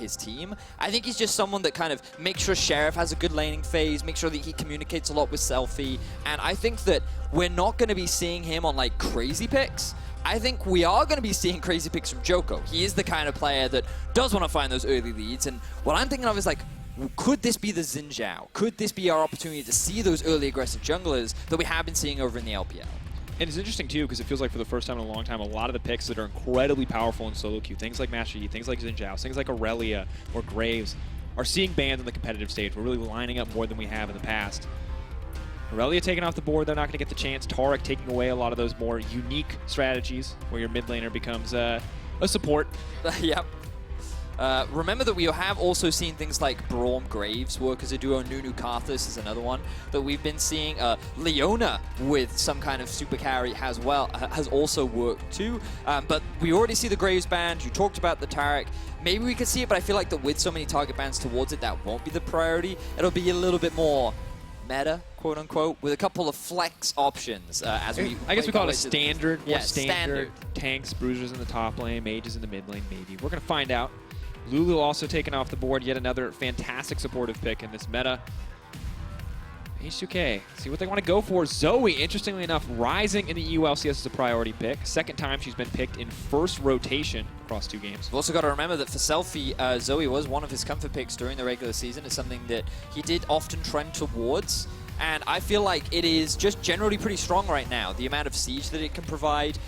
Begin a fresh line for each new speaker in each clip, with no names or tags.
his team. I think he's just someone that kind of makes sure Sheriff has a good laning phase, makes sure that he communicates a lot with Selfie, and I think that we're not going to be seeing him on like crazy picks. I think we are going to be seeing crazy picks from Djoko. He is the kind of player that does want to find those early leads, and what I'm thinking of is like, could this be the Xin Zhao? Could this be our opportunity to see those early aggressive junglers that we have been seeing over in the LPL?
And it's interesting, too, because it feels like for the first time in a long time, a lot of the picks that are incredibly powerful in solo queue, things like Master Yi, things like Xin Zhao, things like Aurelia or Graves, are seeing bans on the competitive stage. We're really lining up more than we have in the past. Aurelia taking off the board, they're not going to get the chance. Tarek taking away a lot of those more unique strategies where your mid laner becomes a support.
Yep. Remember that we have also seen things like Braum Graves work as a duo. Nunu Karthus is another one that we've been seeing. Leona with some kind of super carry has also worked too. But we already see the Graves band. You talked about the Tarek. Maybe we could see it, but I feel like that with so many target bans towards it, that won't be the priority. It'll be a little bit more meta, quote unquote, with a couple of flex options. I
guess we call it a standard.
Yeah,
standard. Tanks, bruisers in the top lane, mages in the mid lane, maybe. We're going to find out. Lulu also taken off the board, yet another fantastic supportive pick in this meta. H2K, see what they want to go for. Zoe, interestingly enough, rising in the EU LCS as a priority pick. Second time she's been picked in first rotation across 2 games.
We've also got to remember that for Selfie, Zoe was one of his comfort picks during the regular season. It's something that he did often trend towards. And I feel like it is just generally pretty strong right now. The amount of siege that it can provide.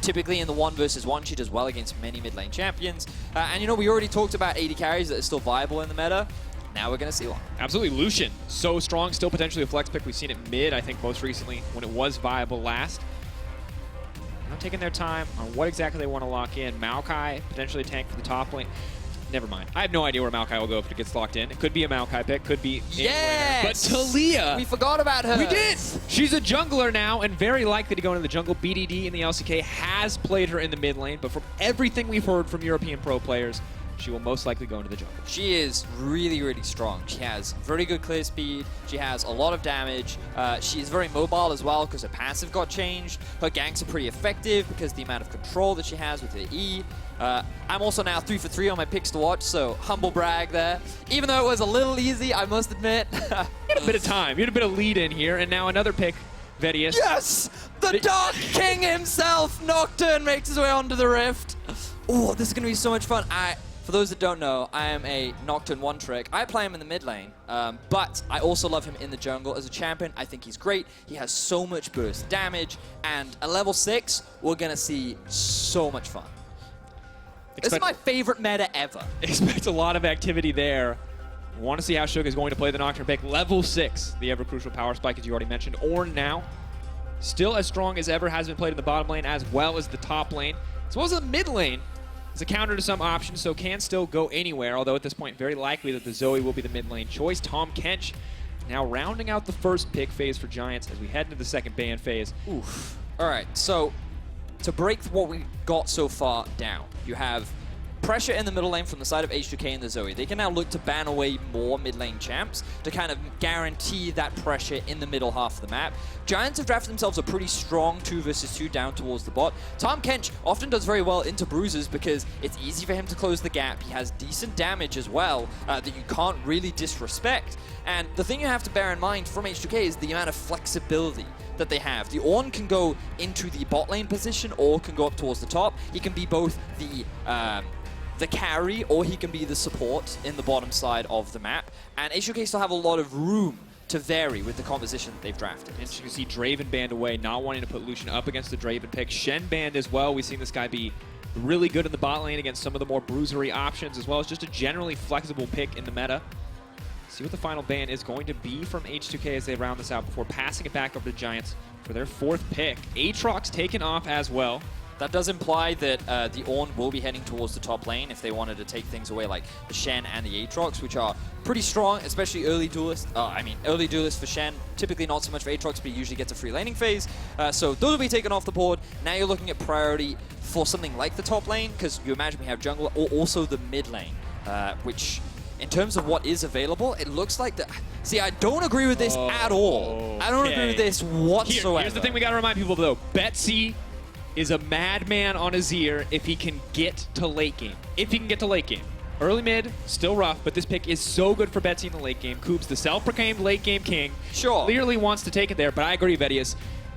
Typically in the 1v1, she does well against many mid lane champions. And you know, we already talked about 80 carries that are still viable in the meta. Now we're going to see one.
Absolutely. Lucian, so strong, still potentially a flex pick. We've seen it mid, I think, most recently when it was viable last. Now taking their time on what exactly they want to lock in. Maokai, potentially a tank for the top lane. Never mind. I have no idea where Maokai will go if it gets locked in. It could be a Maokai pick, could be
yes!
But Talia!
We forgot about her.
We did! She's a jungler now and very likely to go into the jungle. BDD in the LCK has played her in the mid lane, but from everything we've heard from European pro players, she will most likely go into the jungle.
She is really, really strong. She has very good clear speed. She has a lot of damage. She is very mobile as well because her passive got changed. Her ganks are pretty effective because the amount of control that she has with her E. I'm also now 3 for 3 on my picks to watch, so humble brag there. Even though it was a little easy, I must admit.
You had a bit of time. You had a bit of lead in here, and now another pick, Vedius.
Yes! The Dark King himself, Nocturne, makes his way onto the Rift. Oh, this is going to be so much fun. For those that don't know, I am a Nocturne one-trick. I play him in the mid lane, but I also love him in the jungle. As a champion, I think he's great. He has so much burst damage, and at level 6, we're going to see so much fun. This is my favorite meta ever.
Expect a lot of activity there. Want to see how Shook is going to play the Nocturne pick. Level 6, the ever-crucial power spike, as you already mentioned. Ornn now, still as strong as ever, has been played in the bottom lane as well as the top lane, as well as the mid lane. It's a counter to some options, so can still go anywhere, although at this point, very likely that the Zoe will be the mid lane choice. Tahm Kench now rounding out the first pick phase for Giants as we head into the second ban phase.
Oof. All right, so to break what we got so far down, you have pressure in the middle lane from the side of H2K and the Zoe. They can now look to ban away more mid lane champs to kind of guarantee that pressure in the middle half of the map. Giants have drafted themselves a pretty strong 2 versus 2 down towards the bot. Tahm Kench often does very well into bruises because it's easy for him to close the gap. He has decent damage as well that you can't really disrespect. And the thing you have to bear in mind from H2K is the amount of flexibility that they have. The Ornn can go into the bot lane position or can go up towards the top. He can be both the carry, or he can be the support in the bottom side of the map. And H2K still have a lot of room to vary with the composition that they've drafted.
And you can see Draven banned away, not wanting to put Lucian up against the Draven pick. Shen banned as well. We've seen this guy be really good in the bot lane against some of the more bruisery options, as well as just a generally flexible pick in the meta. See what the final ban is going to be from H2K as they round this out before passing it back over to Giants for their 4th pick. Aatrox taken off as well.
That does imply that the Ornn will be heading towards the top lane if they wanted to take things away like the Shen and the Aatrox, which are pretty strong, especially early duelists. Early duelists for Shen, typically not so much for Aatrox, but he usually gets a free laning phase. So those will be taken off the board. Now you're looking at priority for something like the top lane, because you imagine we have jungler, or also the mid lane, which in terms of what is available, it looks like the... See, I don't agree with this at all. I don't agree with this whatsoever.
Here's the thing we got to remind people, though. Betsy is a madman on Azir if he can get to late game. If he can get to late game. Early mid, still rough, but this pick is so good for Betsy in the late game. Koobs, the self-proclaimed late game king,
Sure.
clearly wants to take it there, but I agree, Vedius,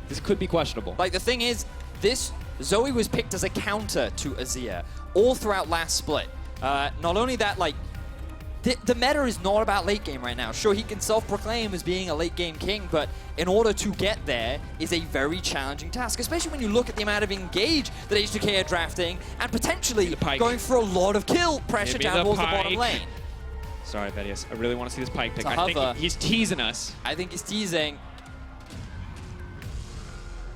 this could be questionable.
Like, the thing is, this Zoe was picked as a counter to Azir all throughout last split. Not only that, like, the meta is not about late game right now. Sure, he can self-proclaim as being a late game king, but in order to get there is a very challenging task, especially when you look at the amount of engage that H2K are drafting and potentially going for a lot of kill pressure down towards the bottom lane.
Sorry, Vedius. I really want to see this pike pick.
It's a
I think
hover.
he's teasing us.
I think he's teasing.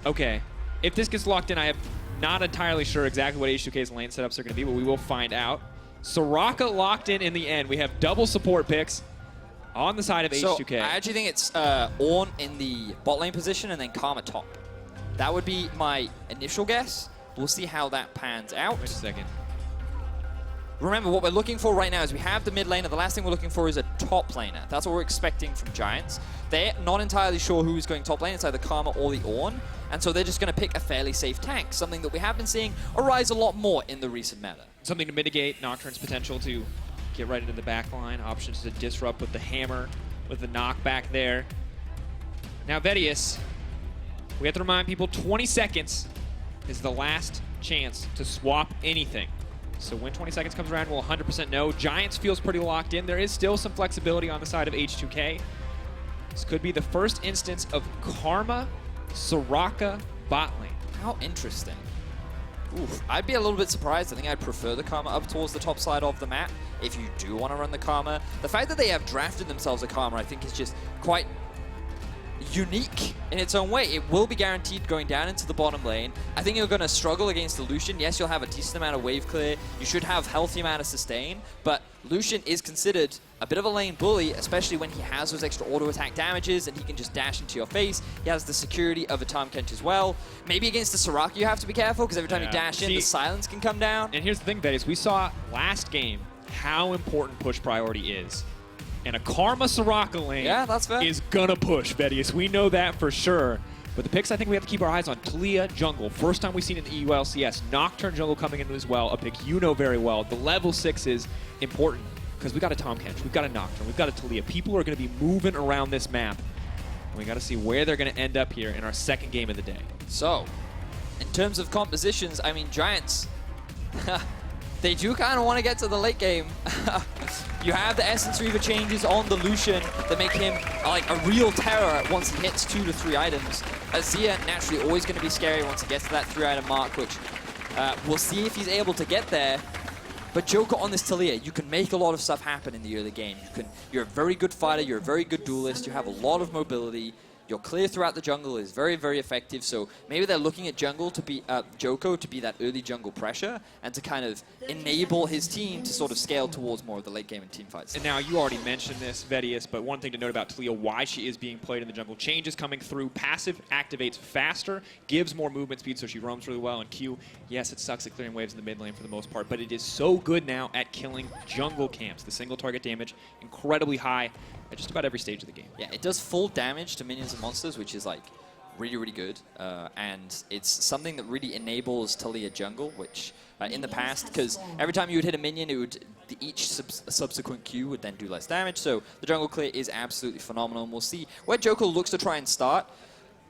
Okay. If this gets locked in, I am not entirely sure exactly what H2K's lane setups are going to be, but we will find out. Soraka locked in the end. We have double support picks on the side of H2K.
I actually think it's Ornn in the bot lane position and then Karma top. That would be my initial guess. We'll see how that pans out.
Wait a second.
Remember, what we're looking for right now is we have the mid laner. The last thing we're looking for is a top laner. That's what we're expecting from Giants. They're not entirely sure who's going top lane. It's either Karma or the Ornn. And so they're just going to pick a fairly safe tank, something that we have been seeing arise a lot more in the recent meta.
Something to mitigate Nocturne's potential to get right into the back line. Options to disrupt with the hammer, with the knockback there. Now, Vedius, we have to remind people 20 seconds is the last chance to swap anything. So when 20 seconds comes around, we'll 100% know. Giants feels pretty locked in. There is still some flexibility on the side of H2K. This could be the first instance of Karma Soraka bot lane.
How interesting. Oof. I'd be a little bit surprised. I think I'd prefer the Karma up towards the top side of the map if you do want to run the Karma. The fact that they have drafted themselves a Karma, I think, is just quite unique in its own way. It will be guaranteed going down into the bottom lane. I think you're going to struggle against the Lucian. Yes, you'll have a decent amount of wave clear. You should have healthy amount of sustain, but Lucian is considered a bit of a lane bully, especially when he has those extra auto attack damages and he can just dash into your face. He has the security of a Tahm Kench as well. Maybe against the Soraka you have to be careful because every time you dash in, the silence can come down.
And here's the thing, Vedius, we saw last game how important push priority is. And a Karma Soraka lane
that's fair.
is gonna push, Vedius. We know that for sure. But the picks I think we have to keep our eyes on. Talia jungle. First time we've seen in the EU LCS. Nocturne jungle coming in as well. A pick you know very well. The level 6 is important because we got a Tahm Kench, we've got a Nocturne, we've got a Talia. People are gonna be moving around this map. And we gotta see where they're gonna end up here in our second game of the day.
So, in terms of compositions, I mean, Giants, they do kind of want to get to the late game. You have the Essence Reaver changes on the Lucian that make him like a real terror once he hits 2 to 3 items. Azir, naturally, always going to be scary once he gets to that 3-item mark, which we'll see if he's able to get there. But Djoko on this Talia, you can make a lot of stuff happen in the early game. You're a very good fighter, you're a very good duelist, you have a lot of mobility. Your clear throughout the jungle is very, very effective. So maybe they're looking at jungle to be Djoko to be that early jungle pressure and to kind of enable his team to sort of scale towards more of the late game and team fights.
And now you already mentioned this, Vedius, but one thing to note about Talia, why she is being played in the jungle. Changes coming through, passive activates faster, gives more movement speed, so she roams really well. And Q, yes, it sucks at clearing waves in the mid lane for the most part, but it is so good now at killing jungle camps. The single target damage, incredibly high at just about every stage of the game.
Yeah, it does full damage to minions and monsters, which is like really, really good. And it's something that really enables Talia jungle, which in the past, because every time you would hit a minion, it would each subsequent Q would then do less damage. So the jungle clear is absolutely phenomenal. And we'll see where Djoko looks to try and start.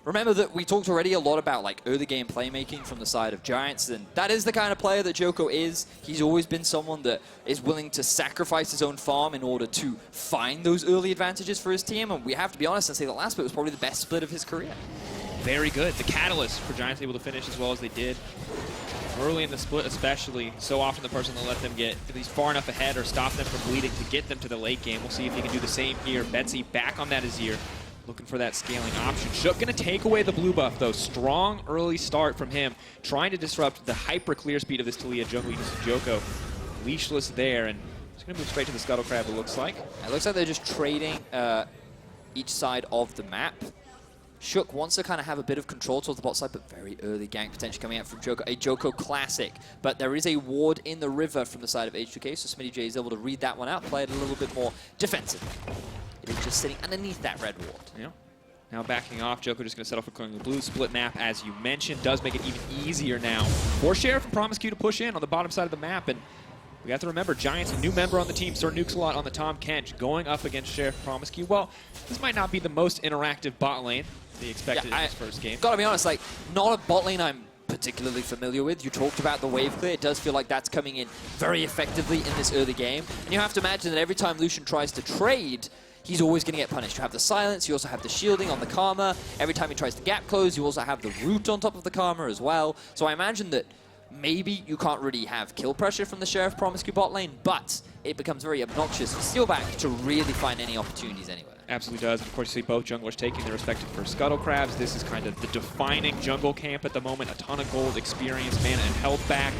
Remember that we talked already a lot about like early game playmaking from the side of Giants, and that is the kind of player that Djoko is. He's always been someone that is willing to sacrifice his own farm in order to find those early advantages for his team, and we have to be honest and say the last split was probably the best split of his career.
Very good. The catalyst for Giants able to finish as well as they did. Early in the split especially, so often the person that let them get at least far enough ahead or stop them from bleeding to get them to the late game. We'll see if he can do the same here. Betsy back on that Azir. Looking for that scaling option. Shook gonna take away the blue buff though. Strong early start from him. Trying to disrupt the hyper clear speed of this Talia jungle using Djoko. Leashless there, and it's gonna move straight to the Scuttle Crab, it looks like.
It looks like they're just trading each side of the map. Shook wants to kind of have a bit of control towards the bot side, but very early gank potentially coming out from Djoko. A Djoko classic, but there is a ward in the river from the side of H2K, so Smittyj is able to read that one out, play it a little bit more defensive. It is just sitting underneath that red ward.
Yeah. Now backing off, Djoko just going to settle for clearing the blue. Split map, as you mentioned, does make it even easier now for Sheriff and Promisq to push in on the bottom side of the map. And We have to remember, Giants, a new member on the team, Sir Nukesalot on the Tom Kench, going up against Sheriff Promisq. Well, this might not be the most interactive bot lane they expected in this first game.
Gotta be honest, like, not a bot lane I'm particularly familiar with. You talked about the wave clear. It does feel like that's coming in very effectively in this early game. And you have to imagine that every time Lucian tries to trade, he's always going to get punished. You have the silence, you also have the shielding on the Karma. Every time he tries to gap close, you also have the root on top of the Karma as well. So I imagine that maybe you can't really have kill pressure from the Sheriff Promisq bot lane, but it becomes very obnoxious for Steeelback to really find any opportunities anywhere.
Absolutely does. Of course, you see both junglers taking their respective first Scuttle Crabs. This is kind of the defining jungle camp at the moment. A ton of gold, experience, mana, and health back.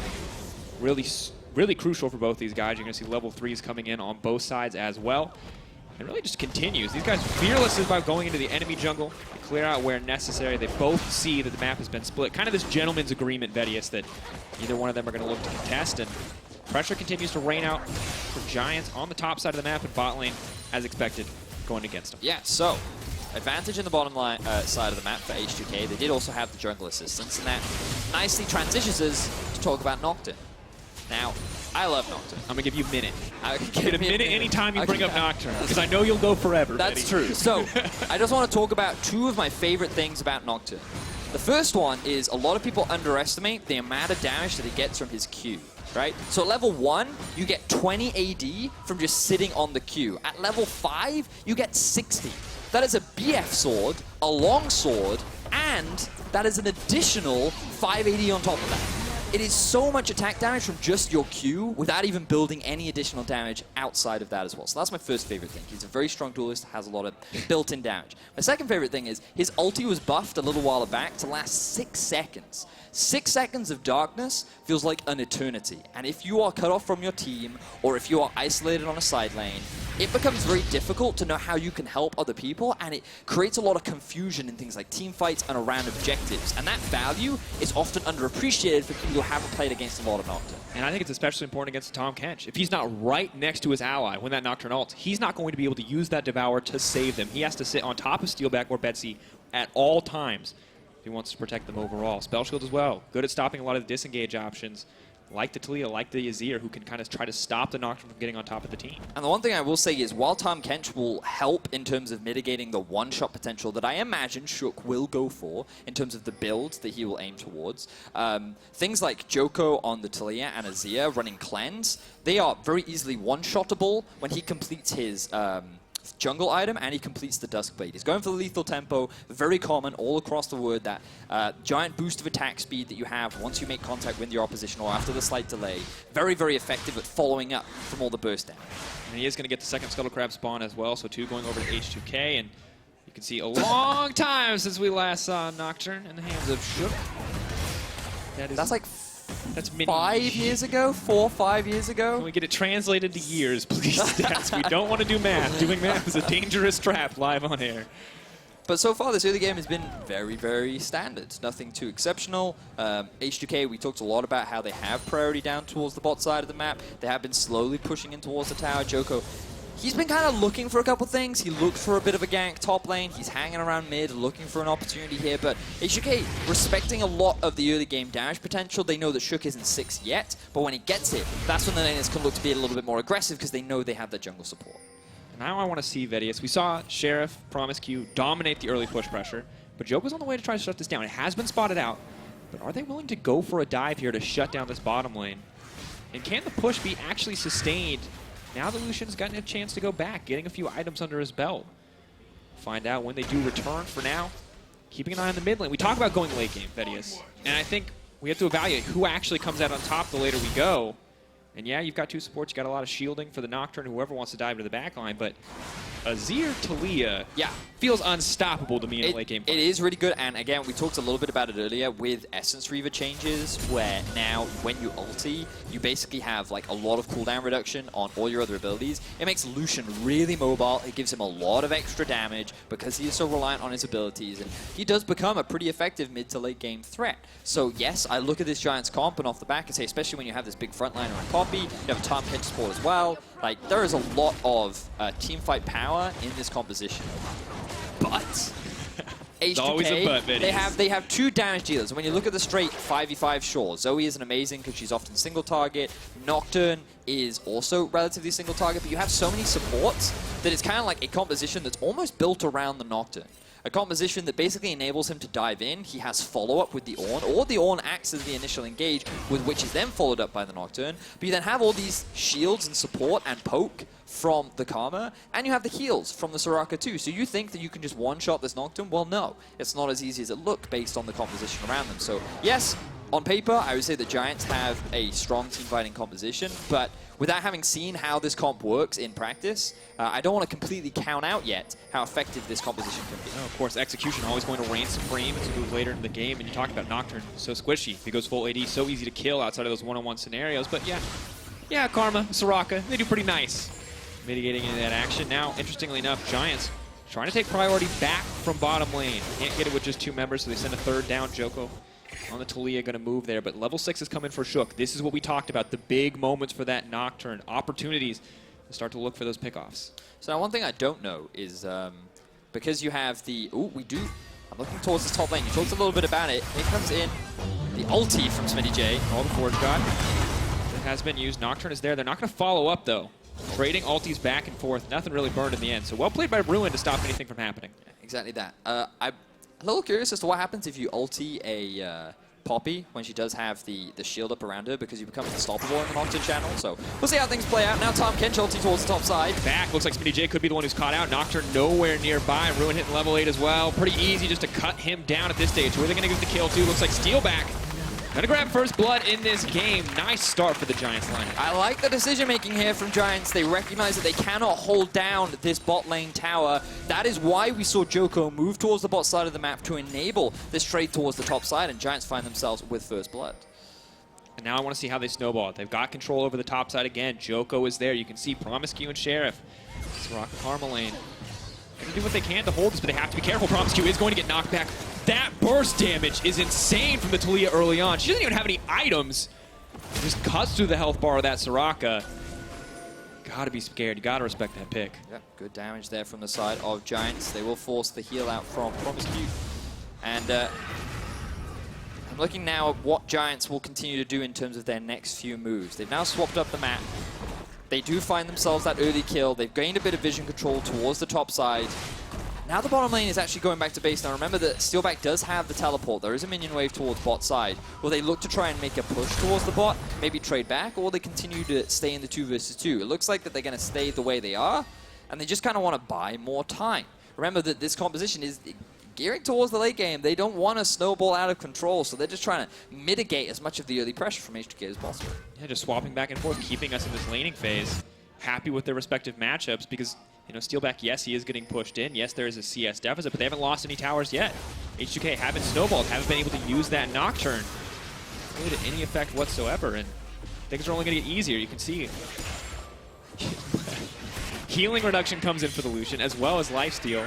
Really crucial for both these guys. You're going to see level 3s coming in on both sides as well. It really just continues. These guys fearless about going into the enemy jungle, clear out where necessary. They both see that the map has been split. Kind of this gentleman's agreement, Vedius, that either one of them are going to look to contest. And pressure continues to rain out for Giants on the top side of the map and bot lane, as expected, going against them.
Yeah, so advantage in the bottom line, side of the map for H2K. They did also have the jungle assistance, and that nicely transitions us to talk about Nocturne. Now, I love Nocturne.
I'm going to give you a minute.
Get
a minute anytime you bring up Nocturne, because I know you'll go forever.
That's true. So, I just want to talk about two of my favorite things about Nocturne. The first one is a lot of people underestimate the amount of damage that he gets from his Q, right? So at level 1, you get 20 AD from just sitting on the Q. At level 5, you get 60. That is a BF sword, a long sword, and that is an additional 580 on top of that. It is so much attack damage from just your Q without even building any additional damage outside of that as well. So that's my first favorite thing. He's a very strong duelist, has a lot of built-in damage. My second favorite thing is his ulti was buffed a little while back to last 6 seconds. 6 seconds of darkness feels like an eternity. And if you are cut off from your team, or if you are isolated on a side lane, it becomes very difficult to know how you can help other people, and it creates a lot of confusion in things like team fights and around objectives. And that value is often underappreciated for people who haven't played against a lot of Nocturne.
And I think it's especially important against Tom Kench. If he's not right next to his ally when that Nocturne ults, he's not going to be able to use that Devour to save them. He has to sit on top of Steeelback or Betsy at all times if he wants to protect them overall. Spell Shield as well. Good at stopping a lot of the disengage options. Like the Taliyah, like the Azir, who can kind of try to stop the Nocturne from getting on top of the team.
And the one thing I will say is, while Tom Kench will help in terms of mitigating the one-shot potential that I imagine Shook will go for in terms of the builds that he will aim towards, things like Djoko on the Taliyah and Azir running Cleanse, they are very easily one-shottable when he completes his jungle item and he completes the Duskblade. He's going for the lethal tempo, very common all across the word, that giant boost of attack speed that you have once you make contact with your opposition or after the slight delay. Very, very effective at following up from all the burst damage.
And he is going to get the second Scuttle Crab spawn as well, so 2 going over to H2K, and you can see a long time since we last saw Nocturne in the hands of Shook.
That's like
That's many
5 years ago? 4 or 5 years ago?
Can we get it translated to years, please, stats? We don't want to do math. Doing math is a dangerous trap live on air.
But so far, this early game has been very, very standard. Nothing too exceptional. H2K, we talked a lot about how they have priority down towards the bot side of the map. They have been slowly pushing in towards the tower. Djoko, he's been kind of looking for a couple things. He looked for a bit of a gank top lane. He's hanging around mid, looking for an opportunity here. But H2K, respecting a lot of the early game damage potential, they know that Shook isn't 6 yet. But when he gets it, that's when the laners can look to be a little bit more aggressive because they know they have the jungle support.
Now I want to see Vedius. We saw Sheriff, Promisq dominate the early push pressure, but Djoko's on the way to try to shut this down. It has been spotted out, but are they willing to go for a dive here to shut down this bottom lane? And can the push be actually sustained now that Lucian's gotten a chance to go back, getting a few items under his belt? Find out when they do return. For now, keeping an eye on the mid lane. We talk about going late game, Vedius, and I think we have to evaluate who actually comes out on top the later we go. And yeah, you've got 2 supports, you've got a lot of shielding for the Nocturne, whoever wants to dive into the backline, but Azir Taliyah feels unstoppable to me in a late game fight.
It is really good, and again, we talked a little bit about it earlier with Essence Reaver changes, where now when you ulti, you basically have like a lot of cooldown reduction on all your other abilities. It makes Lucian really mobile, it gives him a lot of extra damage because he is so reliant on his abilities, and he does become a pretty effective mid to late game threat. So yes, I look at this Giants comp and off the back and say, especially when you have this big frontliner on Poppy, you have a Tom Kench support as well, like there is a lot of team fight power in this composition. But H2K,
always a but, Vedius.
they have 2 damage dealers. When you look at the straight 5v5, sure, Zoe isn't amazing because she's often single target. Nocturne is also relatively single target, but you have so many supports that it's kind of like a composition that's almost built around the Nocturne. A composition that basically enables him to dive in. He has follow-up with the Ornn, or the Ornn acts as the initial engage, with which is then followed up by the Nocturne. But you then have all these shields and support and poke from the Karma, and you have the heals from the Soraka too. So you think that you can just one-shot this Nocturne? Well, no. It's not as easy as it looks based on the composition around them. So yes, on paper, I would say the Giants have a strong team-fighting composition, but without having seen how this comp works in practice, I don't want to completely count out yet how effective this composition can be.
No, of course, execution always going to reign supreme as we move later in the game. And you talked about Nocturne, so squishy. He goes full AD, so easy to kill outside of those one-on-one scenarios. But yeah, Karma, Soraka, they do pretty nice mitigating into that action. Now, interestingly enough, Giants trying to take priority back from bottom lane. Can't get it with just 2 members, so they send a 3rd down. Djoko on the Talia going to move there, but level 6 is coming for Shook. This is what we talked about, the big moments for that Nocturne, opportunities to start to look for those pickoffs.
So now one thing I don't know is, because you have the, I'm looking towards the top lane. You talked a little bit about it. Here comes in the ulti from Smittyj.
All the Forge God. It has been used. Nocturne is there. They're not going to follow up, though. Trading ultis back and forth. Nothing really burned in the end. So well played by Ruin to stop anything from happening.
Yeah, exactly that. I'm a little curious as to what happens if you ulti a Poppy when she does have the shield up around her, because you become unstoppable in the Nocturne channel. So we'll see how things play out. Now Tahm Kench ulti towards the top side.
Back. Looks like Smittyj could be the one who's caught out. Nocturne nowhere nearby. Ruin hitting level 8 as well. Pretty easy just to cut him down at this stage. Who are they going to give the kill to? Looks like Steeelback. Gonna grab first blood in this game. Nice start for the Giants lineup.
I like the decision-making here from Giants. They recognize that they cannot hold down this bot lane tower. That is why we saw Djoko move towards the bot side of the map to enable this trade towards the top side, and Giants find themselves with first blood.
And now I want to see how they snowball it. They've got control over the top side again. Djoko is there. You can see Promisq and Sheriff. Soraka Karma lane. Gonna do what they can to hold this, but they have to be careful. Promisq is going to get knocked back. That burst damage is insane from the Talia early on. She doesn't even have any items. Just cuts through the health bar of that Soraka. Gotta be scared. You gotta respect that pick.
Yeah, good damage there from the side of Giants. They will force the heal out from Promisq. And I'm looking now at what Giants will continue to do in terms of their next few moves. They've now swapped up the map. They do find themselves that early kill. They've gained a bit of vision control towards the top side. Now the bottom lane is actually going back to base. Now remember that Steeelback does have the teleport. There is a minion wave towards bot side. Will they look to try and make a push towards the bot, maybe trade back, or will they continue to stay in the 2 versus 2? It looks like that they're going to stay the way they are, and they just kind of want to buy more time. Remember that this composition is gearing towards the late game. They don't want to snowball out of control, so they're just trying to mitigate as much of the early pressure from H2K as possible.
Yeah, just swapping back and forth, keeping us in this laning phase. Happy with their respective matchups because, you know, Steeelback, yes, he is getting pushed in. Yes, there is a CS deficit, but they haven't lost any towers yet. H2K haven't snowballed, haven't been able to use that Nocturne really to any effect whatsoever, and things are only going to get easier. You can see healing reduction comes in for the Lucian, as well as lifesteal.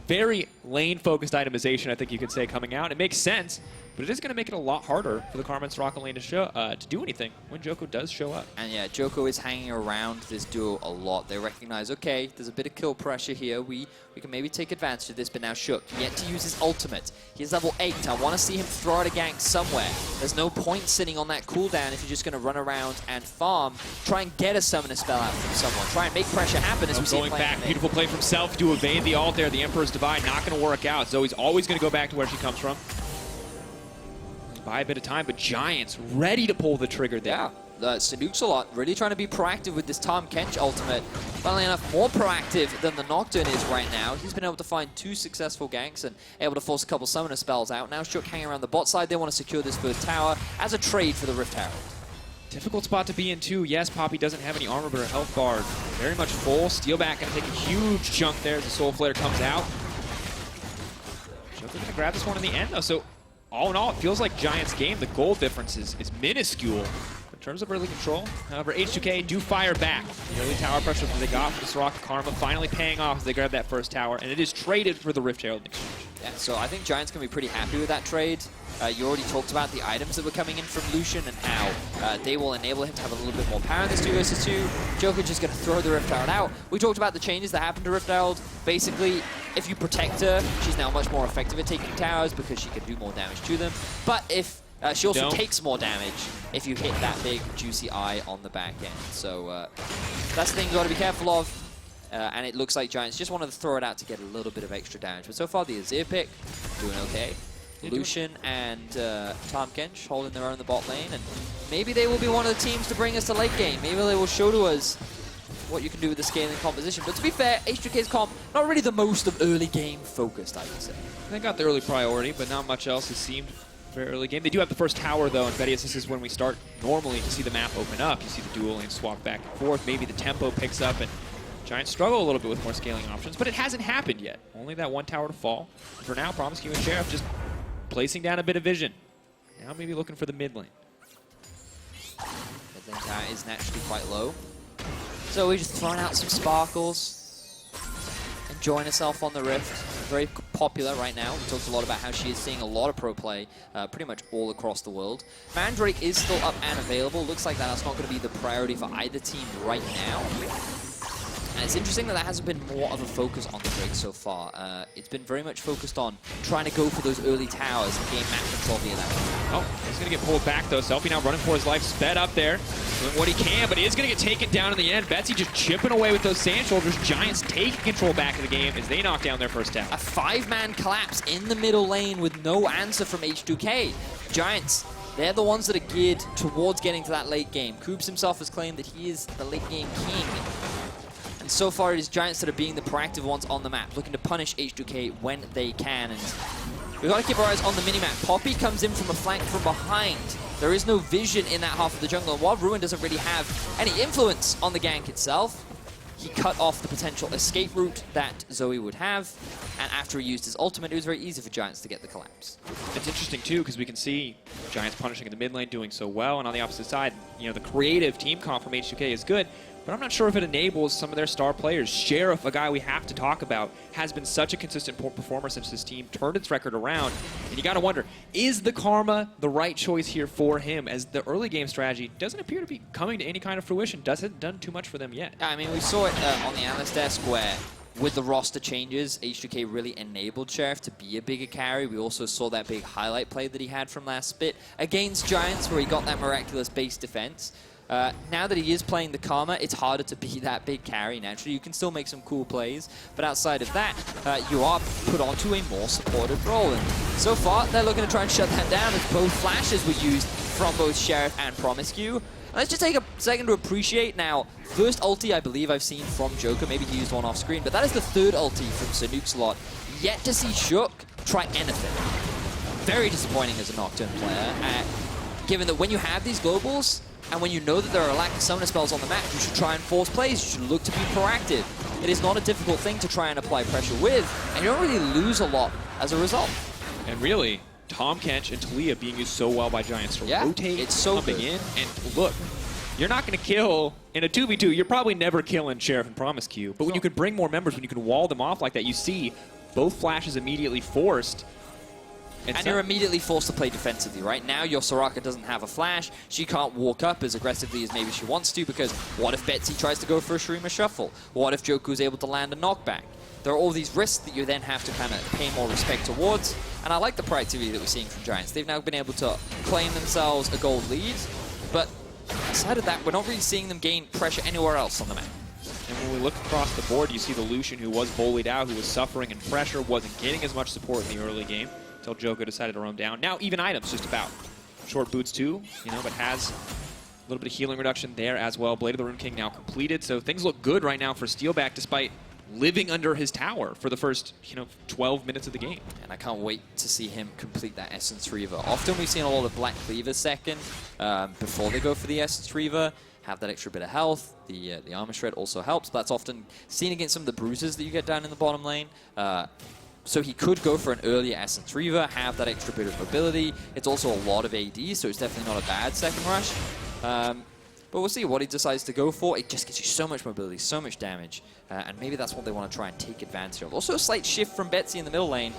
Very lane-focused itemization, I think you could say, coming out. It makes sense, but it is going to make it a lot harder for the Karma and Soraka lane to do anything when Djoko does show up.
And yeah, Djoko is hanging around this duo a lot. They recognize, okay, there's a bit of kill pressure here. We can maybe take advantage of this, but now Shook, yet to use his ultimate. He's level 8. I want to see him throw out a gank somewhere. There's no point sitting on that cooldown if you're just going to run around and farm. Try and get a summoner spell out from someone. Try and make pressure happen as we see
going back. Beautiful play from Selfie to evade the ult there. The Emperor's Divide not going to work out. Zoe's always going to go back to where she comes from. Buy a bit of time, but Giants ready to pull the trigger there.
Yeah. Sanuks a lot, really trying to be proactive with this Tahm Kench ultimate. Funnily enough, more proactive than the Nocturne is right now. He's been able to find 2 successful ganks and able to force a couple summoner spells out. Now Shook hanging around the bot side. They want to secure this first tower as a trade for the Rift Herald.
Difficult spot to be in too. Yes, Poppy doesn't have any armor, but her health bar very much full. Steeelback going to take a huge chunk there as the Soul Flare comes out. Shook's going to grab this one in the end though. So all in all, it feels like Giants' game. The goal difference is minuscule. In terms of early control, however, H2K do fire back. The early tower pressure that they got for the Soraka Karma finally paying off as they grab that first tower, and it is traded for the Rift Herald in exchange.
Yeah, so I think Giants can be pretty happy with that trade. You already talked about the items that were coming in from Lucian and how they will enable him to have a little bit more power in this 2 versus 2. Djoko just going to throw the Rift Herald out. We talked about the changes that happened to Rift Herald. Basically, if you protect her, she's now much more effective at taking towers because she can do more damage to them. But if she also takes more damage if you hit that big juicy eye on the back end. So that's the thing you got to be careful of. And it looks like Giants just wanted to throw it out to get a little bit of extra damage. But so far, the Azir pick doing okay. Lucian and Tahm Kench holding their own in the bot lane. And maybe they will be one of the teams to bring us to late game. Maybe they will show to us what you can do with the scaling composition. But to be fair, H2K's comp, not really the most of early game focused, I would say.
They got the early priority, but not much else has seemed very early game. They do have the first tower, though, and Vedius, this is when we start normally to see the map open up. You see the dual lane swap back and forth. Maybe the tempo picks up, and Giants struggle a little bit with more scaling options, but it hasn't happened yet. Only that one tower to fall. For now, Promisq and Sheriff just placing down a bit of vision. Now maybe looking for the mid lane.
Mid lane tower is naturally quite low. So we're just throwing out some sparkles. Enjoying herself on the Rift. Very popular right now. We talked a lot about how she is seeing a lot of pro play pretty much all across the world. Mandrake is still up and available. Looks like that's not going to be the priority for either team right now. And it's interesting that hasn't been more of a focus on the Drake so far. It's been very much focused on trying to go for those early towers and gain map control via that.
Oh, he's going to get pulled back, though. Selfie now running for his life, sped up there, doing what he can, but he is going to get taken down in the end. Betsy just chipping away with those sand shoulders. Giants taking control back of the game as they knock down their first tower.
A 5-man collapse in the middle lane with no answer from H2K. Giants, they're the ones that are geared towards getting to that late game. Coops himself has claimed that he is the late game king. And so far, it is Giants that are being the proactive ones on the map, looking to punish H2K when they can. And we've got to keep our eyes on the minimap. Poppy comes in from a flank from behind. There is no vision in that half of the jungle. And while Ruin doesn't really have any influence on the gank itself, he cut off the potential escape route that Zoe would have. And after he used his ultimate, it was very easy for Giants to get the collapse.
It's interesting, too, because we can see Giants punishing in the mid lane, doing so well. And on the opposite side, you know, the creative team comp from H2K is good. But I'm not sure if it enables some of their star players. Sheriff, a guy we have to talk about, has been such a consistent performer since this team turned its record around. And you got to wonder, is the Karma the right choice here for him, as the early game strategy doesn't appear to be coming to any kind of fruition? Doesn't done too much for them yet.
I mean, we saw it on the analyst desk where with the roster changes, H2K really enabled Sheriff to be a bigger carry. We also saw that big highlight play that he had from last split against Giants where he got that miraculous base defense. Now that he is playing the Karma, it's harder to be that big carry naturally. You can still make some cool plays, but outside of that, you are put onto a more supported role. And so far, they're looking to try and shut that down as both flashes were used from both Sheriff and Promisq. Let's just take a second to appreciate now. First ulti I believe I've seen from Djoko. Maybe he used one off screen, but that is the third ulti from Sanuq's lot. Yet to see Shook try anything. Very disappointing as a Nocturne player, given that when you have these globals, and when you know that there are a lack of summoner spells on the map, you should try and force plays, you should look to be proactive. It is not a difficult thing to try and apply pressure with, and you don't really lose a lot as a result.
And really, Tahm Kench and Talia being used so well by Giants to rotate,
it's so
coming in, and look, you're not going to kill in a 2v2. You're probably never killing Sheriff and Promisq, but when you can bring more members, when you can wall them off like that, you see both flashes immediately forced.
And you're immediately forced to play defensively, right? Now your Soraka doesn't have a flash. She can't walk up as aggressively as maybe she wants to, because what if Betsy tries to go for a Shurima Shuffle? What if Djoko's able to land a knockback? There are all these risks that you then have to kind of pay more respect towards. And I like the proactivity that we're seeing from Giants. They've now been able to claim themselves a gold lead, but aside of that, we're not really seeing them gain pressure anywhere else on the map.
And when we look across the board, you see the Lucian who was bullied out, who was suffering in pressure, wasn't getting as much support in the early game, until Djoko decided to roam down. Now even items just about. Short boots too, you know, but has a little bit of healing reduction there as well. Blade of the Rune King now completed, so things look good right now for Steeelback despite living under his tower for the first, 12 minutes of the game. And
I can't wait to see him complete that Essence Reaver. Often we've seen a lot of Black Cleavers second before they go for the Essence Reaver. Have that extra bit of health. The Armor Shred also helps, but that's often seen against some of the bruises that you get down in the bottom lane. So he could go for an earlier Essence Reaver, have that extra bit of mobility. It's also a lot of AD, so it's definitely not a bad second rush. But we'll see what he decides to go for. It just gives you so much mobility, so much damage. And maybe that's what they want to try and take advantage of. Also a slight shift from Betsy in the middle lane.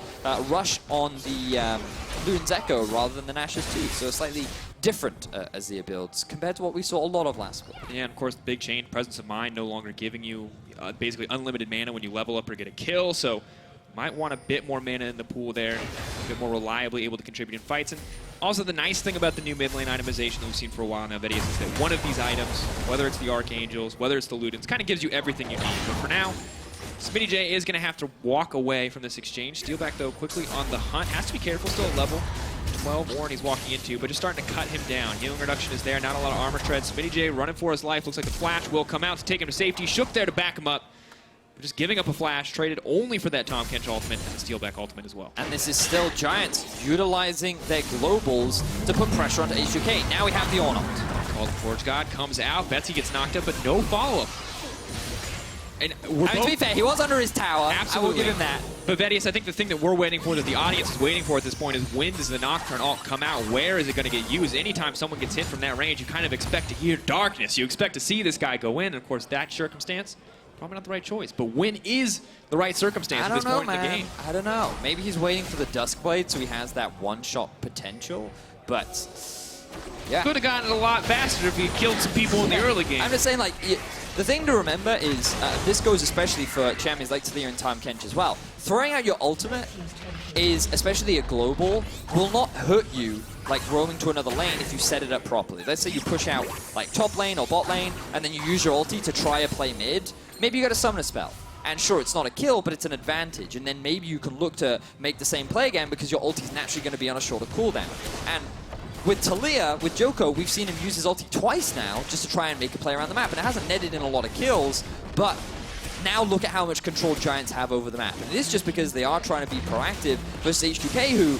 Rush on the Luden's Echo rather than the Nash's Tooth. So slightly different Azir builds compared to what we saw a lot of last split.
Yeah, and of course the big change, Presence of Mind no longer giving you basically unlimited mana when you level up or get a kill. So Might want a bit more mana in the pool there, a bit more reliably able to contribute in fights. And also the nice thing about the new mid lane itemization that we've seen for a while now, Vedius, is that one of these items, whether it's the Archangels, whether it's the Ludens, kind of gives you everything you need. But for now, Smittyj is going to have to walk away from this exchange. Steeelback, though, quickly on the hunt. Has to be careful, still at level 12 Ornn he's walking into, but just starting to cut him down. Healing reduction is there, not a lot of armor tread. Smittyj running for his life. Looks like the flash will come out to take him to safety. Shook there to back him up. Just giving up a flash, traded only for that Tahm Kench ultimate and the Steeelback ultimate as well.
And this is still Giants utilizing their globals to put pressure onto H2K. Now we have the Ornn ult.
Call the Forge God comes out. Betsy gets knocked up, but no follow-up. And to
be fair, he was under his tower.
Absolutely.
I will give him that.
But Vedius, I think the thing that we're waiting for, that the audience is waiting for at this point, is when does the Nocturne ult come out? Where is it going to get used? Anytime someone gets hit from that range, you kind of expect to hear darkness. You expect to see this guy go in. And of course, that circumstance, probably not the right choice. But when is the right circumstance at this point in the game?
I don't know. Maybe he's waiting for the Duskblade, so he has that one-shot potential. But yeah,
could have gotten it a lot faster if he killed some people in the early game.
I'm just saying, like, the thing to remember is, this goes especially for champions like Talia and Tahm Kench as well. Throwing out your ultimate is, especially a global, will not hurt you like roaming to another lane if you set it up properly. Let's say you push out like top lane or bot lane, and then you use your ulti to try a play mid. Maybe you got a summon spell. And sure, it's not a kill, but it's an advantage. And then maybe you can look to make the same play again because your ulti is naturally going to be on a shorter cooldown. And with Talia, with Djoko, we've seen him use his ulti twice now just to try and make a play around the map. And it hasn't netted in a lot of kills, but now look at how much control Giants have over the map. And it is just because they are trying to be proactive versus H2K, who,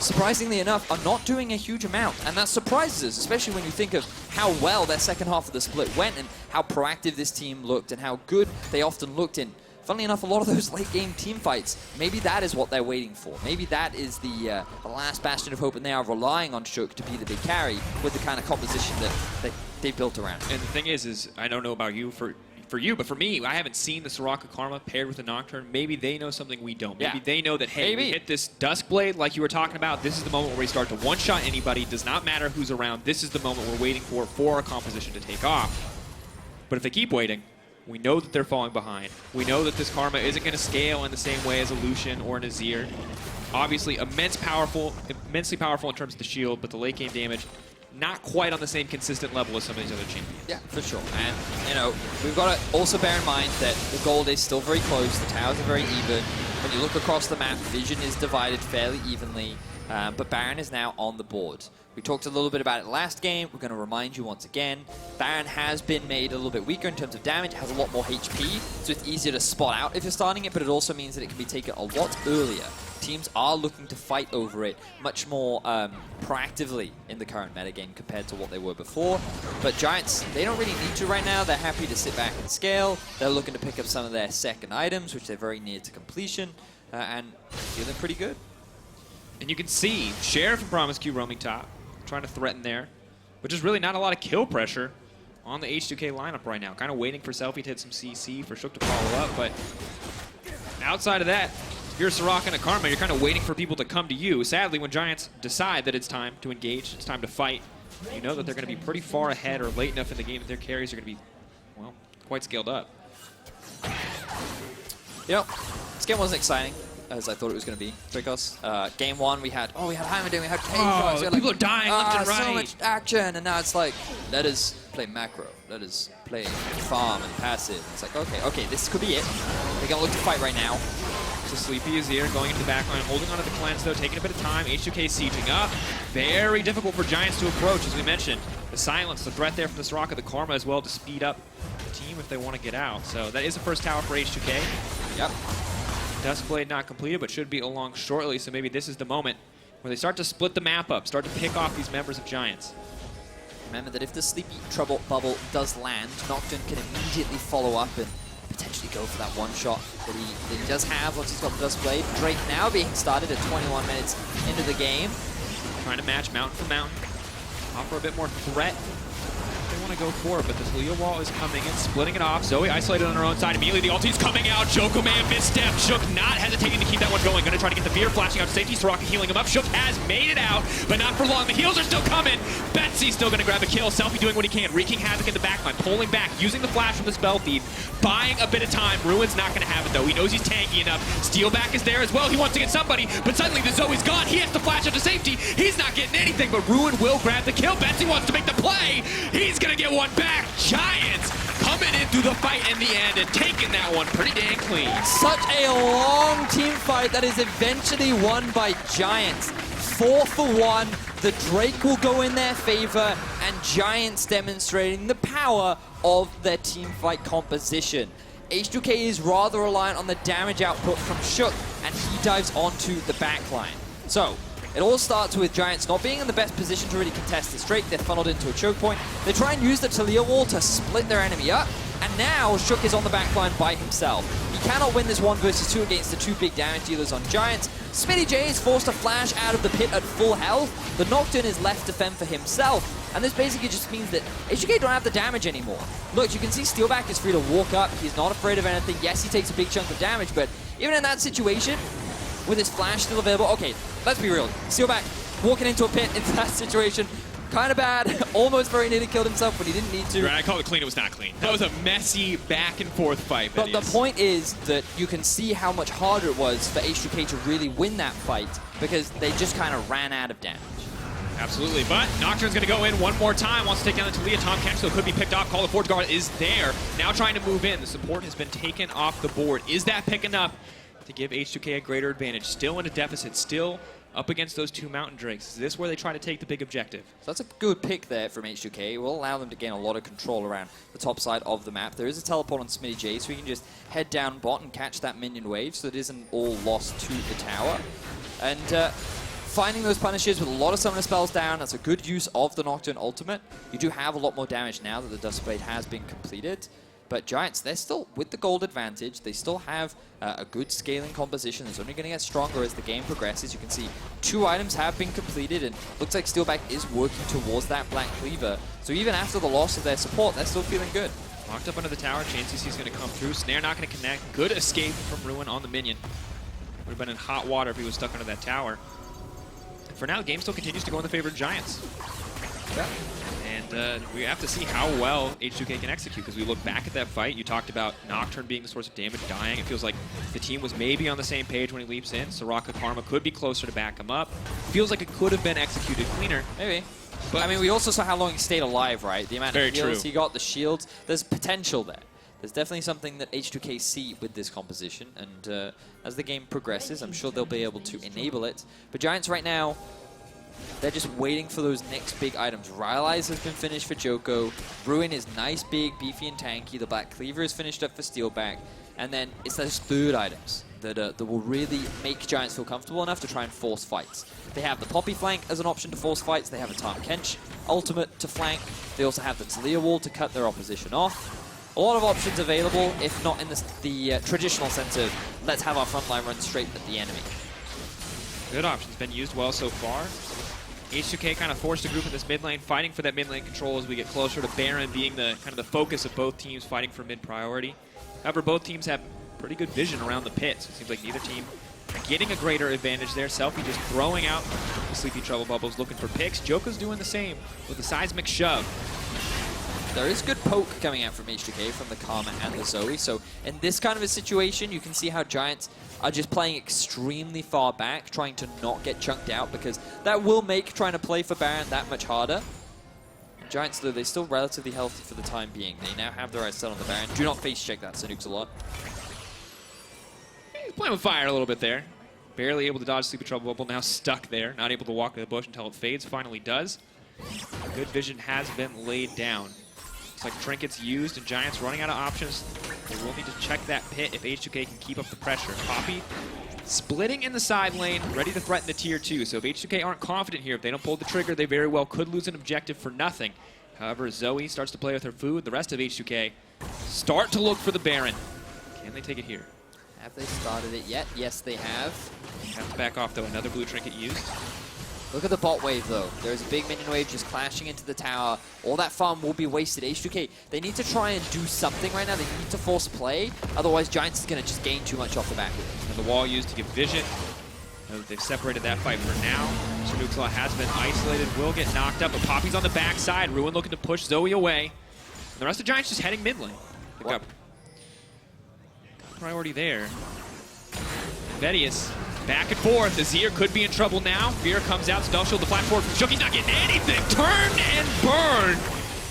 surprisingly enough, are not doing a huge amount. And that surprises us, especially when you think of how well their second half of the split went and how proactive this team looked and how good they often looked in. Funnily enough, a lot of those late-game team fights, maybe that is what they're waiting for. Maybe that is the last bastion of hope, and they are relying on Shook to be the big carry with the kind of composition that they built around.
And the thing is I don't know about you, for you, but for me, I haven't seen the Soraka Karma paired with the Nocturne. Maybe they know something we don't. Maybe they know that, hey, we hit this Duskblade like you were talking about. This is the moment where we start to one-shot anybody. Does not matter who's around. This is the moment we're waiting for our composition to take off. But if they keep waiting, we know that they're falling behind. We know that this Karma isn't going to scale in the same way as a Lucian or an Azir. Obviously, immensely powerful in terms of the shield, but the late game damage, not quite on the same consistent level as some of these other champions.
Yeah, for sure. And, you know, we've got to also bear in mind that the gold is still very close. The towers are very even. When you look across the map, vision is divided fairly evenly, but Baron is now on the board. We talked a little bit about it last game. We're going to remind you once again. Baron has been made a little bit weaker in terms of damage, has a lot more HP, so it's easier to spot out if you're starting it, but it also means that it can be taken a lot earlier. Teams are looking to fight over it much more proactively in the current metagame compared to what they were before. But Giants, they don't really need to right now. They're happy to sit back and scale. They're looking to pick up some of their second items, which they're very near to completion, and feeling pretty good.
And you can see Sheriff and Promisq roaming top, trying to threaten there, but just really not a lot of kill pressure on the H2K lineup right now. Kind of waiting for Selfie to hit some CC, for Shook to follow up, but outside of that, if you're Soraka and a Karma, you're kind of waiting for people to come to you. Sadly, when Giants decide that it's time to engage, it's time to fight, you know that they're going to be pretty far ahead or late enough in the game that their carries are going to be, well, quite scaled up.
You know, this game wasn't exciting as I thought it was going to be. Drakos. Game one, we had Heimerdinger, we had K-Shots.
People are dying left and right.
So much action, and now it's like, let us play macro. Let us play farm and passive. It's like, okay, this could be it. They're going to look to fight right now.
So Sleepy is here, going into the backline, holding onto the cleanse though, taking a bit of time. H2K sieging up. Very difficult for Giants to approach, as we mentioned. The silence, the threat there from the Soraka, the Karma as well to speed up the team if they want to get out. So that is the first tower for H2K.
Yep.
Duskblade not completed, but should be along shortly, so maybe this is the moment where they start to split the map up, start to pick off these members of Giants.
Remember that if the Sleepy Trouble Bubble does land, Nocturne can immediately follow up and potentially go for that one shot that he does have once he's got the Duskblade. Drake now being started at 21 minutes into the game.
Trying to match mountain for mountain, offer a bit more threat. They want want to go for it, but the Talia wall is coming in, splitting it off. Zoe isolated on her own side. Immediately the ulti's coming out. Djoko may have misstepped. Shook not hesitating to keep that one going. Going to try to get the fear, flashing out to safety. Soraka healing him up. Shook has made it out, but not for long. The heals are still coming. Betsy still going to grab a kill. Selfie doing what he can, wreaking havoc in the backline, pulling back, using the flash from the spell thief, buying a bit of time. Ruin's not going to have it though. He knows he's tanky enough. Steeelback is there as well. He wants to get somebody, but suddenly the Zoe's gone. He has to flash out to safety. He's not getting anything, but Ruin will grab the kill. Betsy wants to make the play. He's going to get one back. Giants coming in through the fight in the end and taking that one pretty dang clean.
Such a long team fight that is eventually won by Giants. 4 for 1. The Drake will go in their favor, and Giants demonstrating the power of their team fight composition. H2K is rather reliant on the damage output from Shook, and he dives onto the backline. So, it all starts with Giants not being in the best position to really contest this Drake. They're funneled into a choke point. They try and use the Talia wall to split their enemy up, and now Shook is on the backline by himself. He cannot win this 1 versus 2 against the 2 big damage dealers on Giants. Smittyj is forced to flash out of the pit at full health. The Nocturne is left to fend for himself, and this basically just means that H2K don't have the damage anymore. Look, you can see Steeelback is free to walk up. He's not afraid of anything. Yes, he takes a big chunk of damage, but even in that situation, with his flash still available, okay, let's be real. Steeelback walking into a pit in that situation, kind of bad. Almost very nearly killed himself, but he didn't need to.
Right, I call it clean. It was not clean. That was a messy back and forth fight.
But the point is that you can see how much harder it was for H2K to really win that fight because they just kind of ran out of damage.
Absolutely, but Nocturne's going to go in one more time. Wants to take down the Talia. Tom Kench, though, could be picked off. Call of Forge Guard is there. Now trying to move in. The support has been taken off the board. Is that pick enough to give H2K a greater advantage? Still in a deficit. Still up against those 2 Mountain Drakes. Is this where they try to take the big objective?
So that's a good pick there from H2K. It will allow them to gain a lot of control around the top side of the map. There is a teleport on Smittyj, so he can just head down bot and catch that minion wave so it isn't all lost to the tower. And finding those punishes with a lot of summoner spells down, that's a good use of the Nocturne ultimate. You do have a lot more damage now that the Dust Blade has been completed. But Giants, they're still with the gold advantage. They still have a good scaling composition. It's only going to get stronger as the game progresses. You can see 2 items have been completed, and looks like Steeelback is working towards that Black Cleaver. So even after the loss of their support, they're still feeling good.
Locked up under the tower. Chancey is going to come through. Snare not going to connect. Good escape from Ruin on the minion. Would have been in hot water if he was stuck under that tower. And for now, the game still continues to go in the favor of Giants.
Yeah.
And we have to see how well H2K can execute, because we look back at that fight. You talked about Nocturne being the source of damage, dying. It feels like the team was maybe on the same page when he leaps in. Soraka Karma could be closer to back him up. Feels like it could have been executed cleaner.
Maybe. But I mean, we also saw how long he stayed alive, right? The amount of heals he got, the shields. There's potential there. There's definitely something that H2K see with this composition. And as the game progresses, I'm sure they'll be able to enable it. But Giants right now, they're just waiting for those next big items. Rylai's has been finished for Djoko. Ruin is nice, big, beefy, and tanky. The Black Cleaver is finished up for Steeelback. And then it's those 3rd items that will really make Giants feel comfortable enough to try and force fights. They have the Poppy flank as an option to force fights. They have a Tom Kench ultimate to flank. They also have the Talia wall to cut their opposition off. A lot of options available, if not in the traditional sense of let's have our front line run straight at the enemy.
Good options, been used well so far. H2K kind of forced a group in this mid lane, fighting for that mid lane control as we get closer to Baron being the kind of the focus of both teams, fighting for mid priority. However, both teams have pretty good vision around the pit, so it seems like neither team getting a greater advantage there. Selfie just throwing out the Sleepy Trouble Bubbles, looking for picks. Djoko's doing the same with the seismic shove.
There is good poke coming out from H2K, from the Karma and the Zoe. So in this kind of a situation, you can see how Giants are just playing extremely far back, trying to not get chunked out, because that will make trying to play for Baron that much harder. And Giants, though, they're still relatively healthy for the time being. They now have their eyes set on the Baron. Do not face check that, Sanukes a lot.
He's playing with fire a little bit there. Barely able to dodge Sleepy Trouble Bubble, now stuck there. Not able to walk in the bush until it fades, finally does. Good vision has been laid down. Looks like Trinket's used, and Giants running out of options. They will need to check that pit if H2K can keep up the pressure. Poppy splitting in the side lane, ready to threaten the tier 2. So if H2K aren't confident here, if they don't pull the trigger, they very well could lose an objective for nothing. However, Zoe starts to play with her food. The rest of H2K start to look for the Baron. Can they take it here?
Have they started it yet? Yes, they have.
Have to back off, though. Another blue trinket used.
Look at the bot wave, though. There's a big minion wave just clashing into the tower. All that farm will be wasted. H2K, they need to try and do something right now. They need to force play. Otherwise, Giants is going to just gain too much off the back of it.
And the wall used to give vision. They've separated that fight for now. Nocturne has been isolated, will get knocked up, but Poppy's on the backside. Ruin looking to push Zoe away. And the rest of the Giants just heading mid lane. Got priority there. Vedius back and forth. Azir could be in trouble now. Fear comes out. Spell shield, the flat forward from Shook. He's not getting anything. Turn and burn.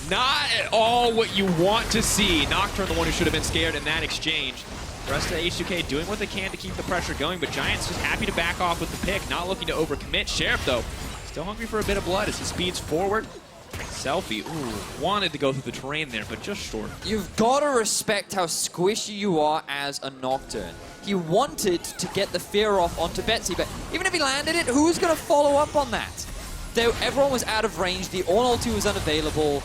Not at all what you want to see. Nocturne, the one who should have been scared in that exchange. The rest of the H2K doing what they can to keep the pressure going, but Giants just happy to back off with the pick, not looking to overcommit. Sheriff, though, still hungry for a bit of blood as he speeds forward. Selfie, ooh, wanted to go through the terrain there, but just short.
You've got to respect how squishy you are as a Nocturne. He wanted to get the fear off onto Betsy, but even if he landed it, who's going to follow up on that? Everyone was out of range, the Ornn ulti was unavailable,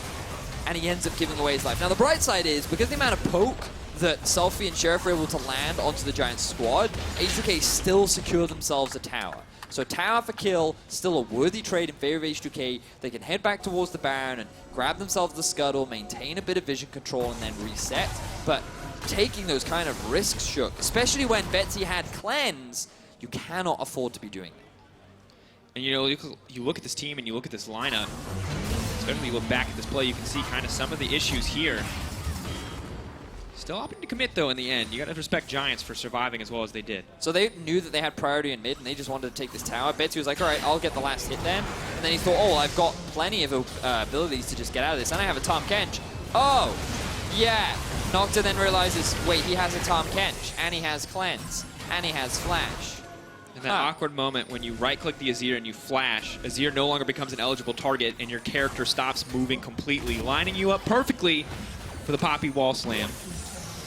and he ends up giving away his life. Now, the bright side is, because the amount of poke that Selfie and Sheriff were able to land onto the Giants squad, H2K still secure themselves a tower. So tower for kill, still a worthy trade in favor of H2K. They can head back towards the Baron and grab themselves the scuttle, maintain a bit of vision control, and then reset. But taking those kind of risks, Shook, especially when Betsy had cleanse, you cannot afford to be doing that.
And you know, you look at this team and you look at this lineup, especially when you look back at this play, you can see kind of some of the issues here. Still opting to commit, though, in the end. You got to respect Giants for surviving as well as they did.
So they knew that they had priority in mid, and they just wanted to take this tower. Betsy was like, all right, I'll get the last hit then. And then he thought, oh, I've got plenty of abilities to just get out of this. And I have a Tahm Kench. Oh, yeah. Nocturne then realizes, wait, he has a Tahm Kench, and he has Cleanse, and he has Flash.
In that awkward moment when you right-click the Azir and you flash, Azir no longer becomes an eligible target, and your character stops moving completely, lining you up perfectly for the Poppy wall slam.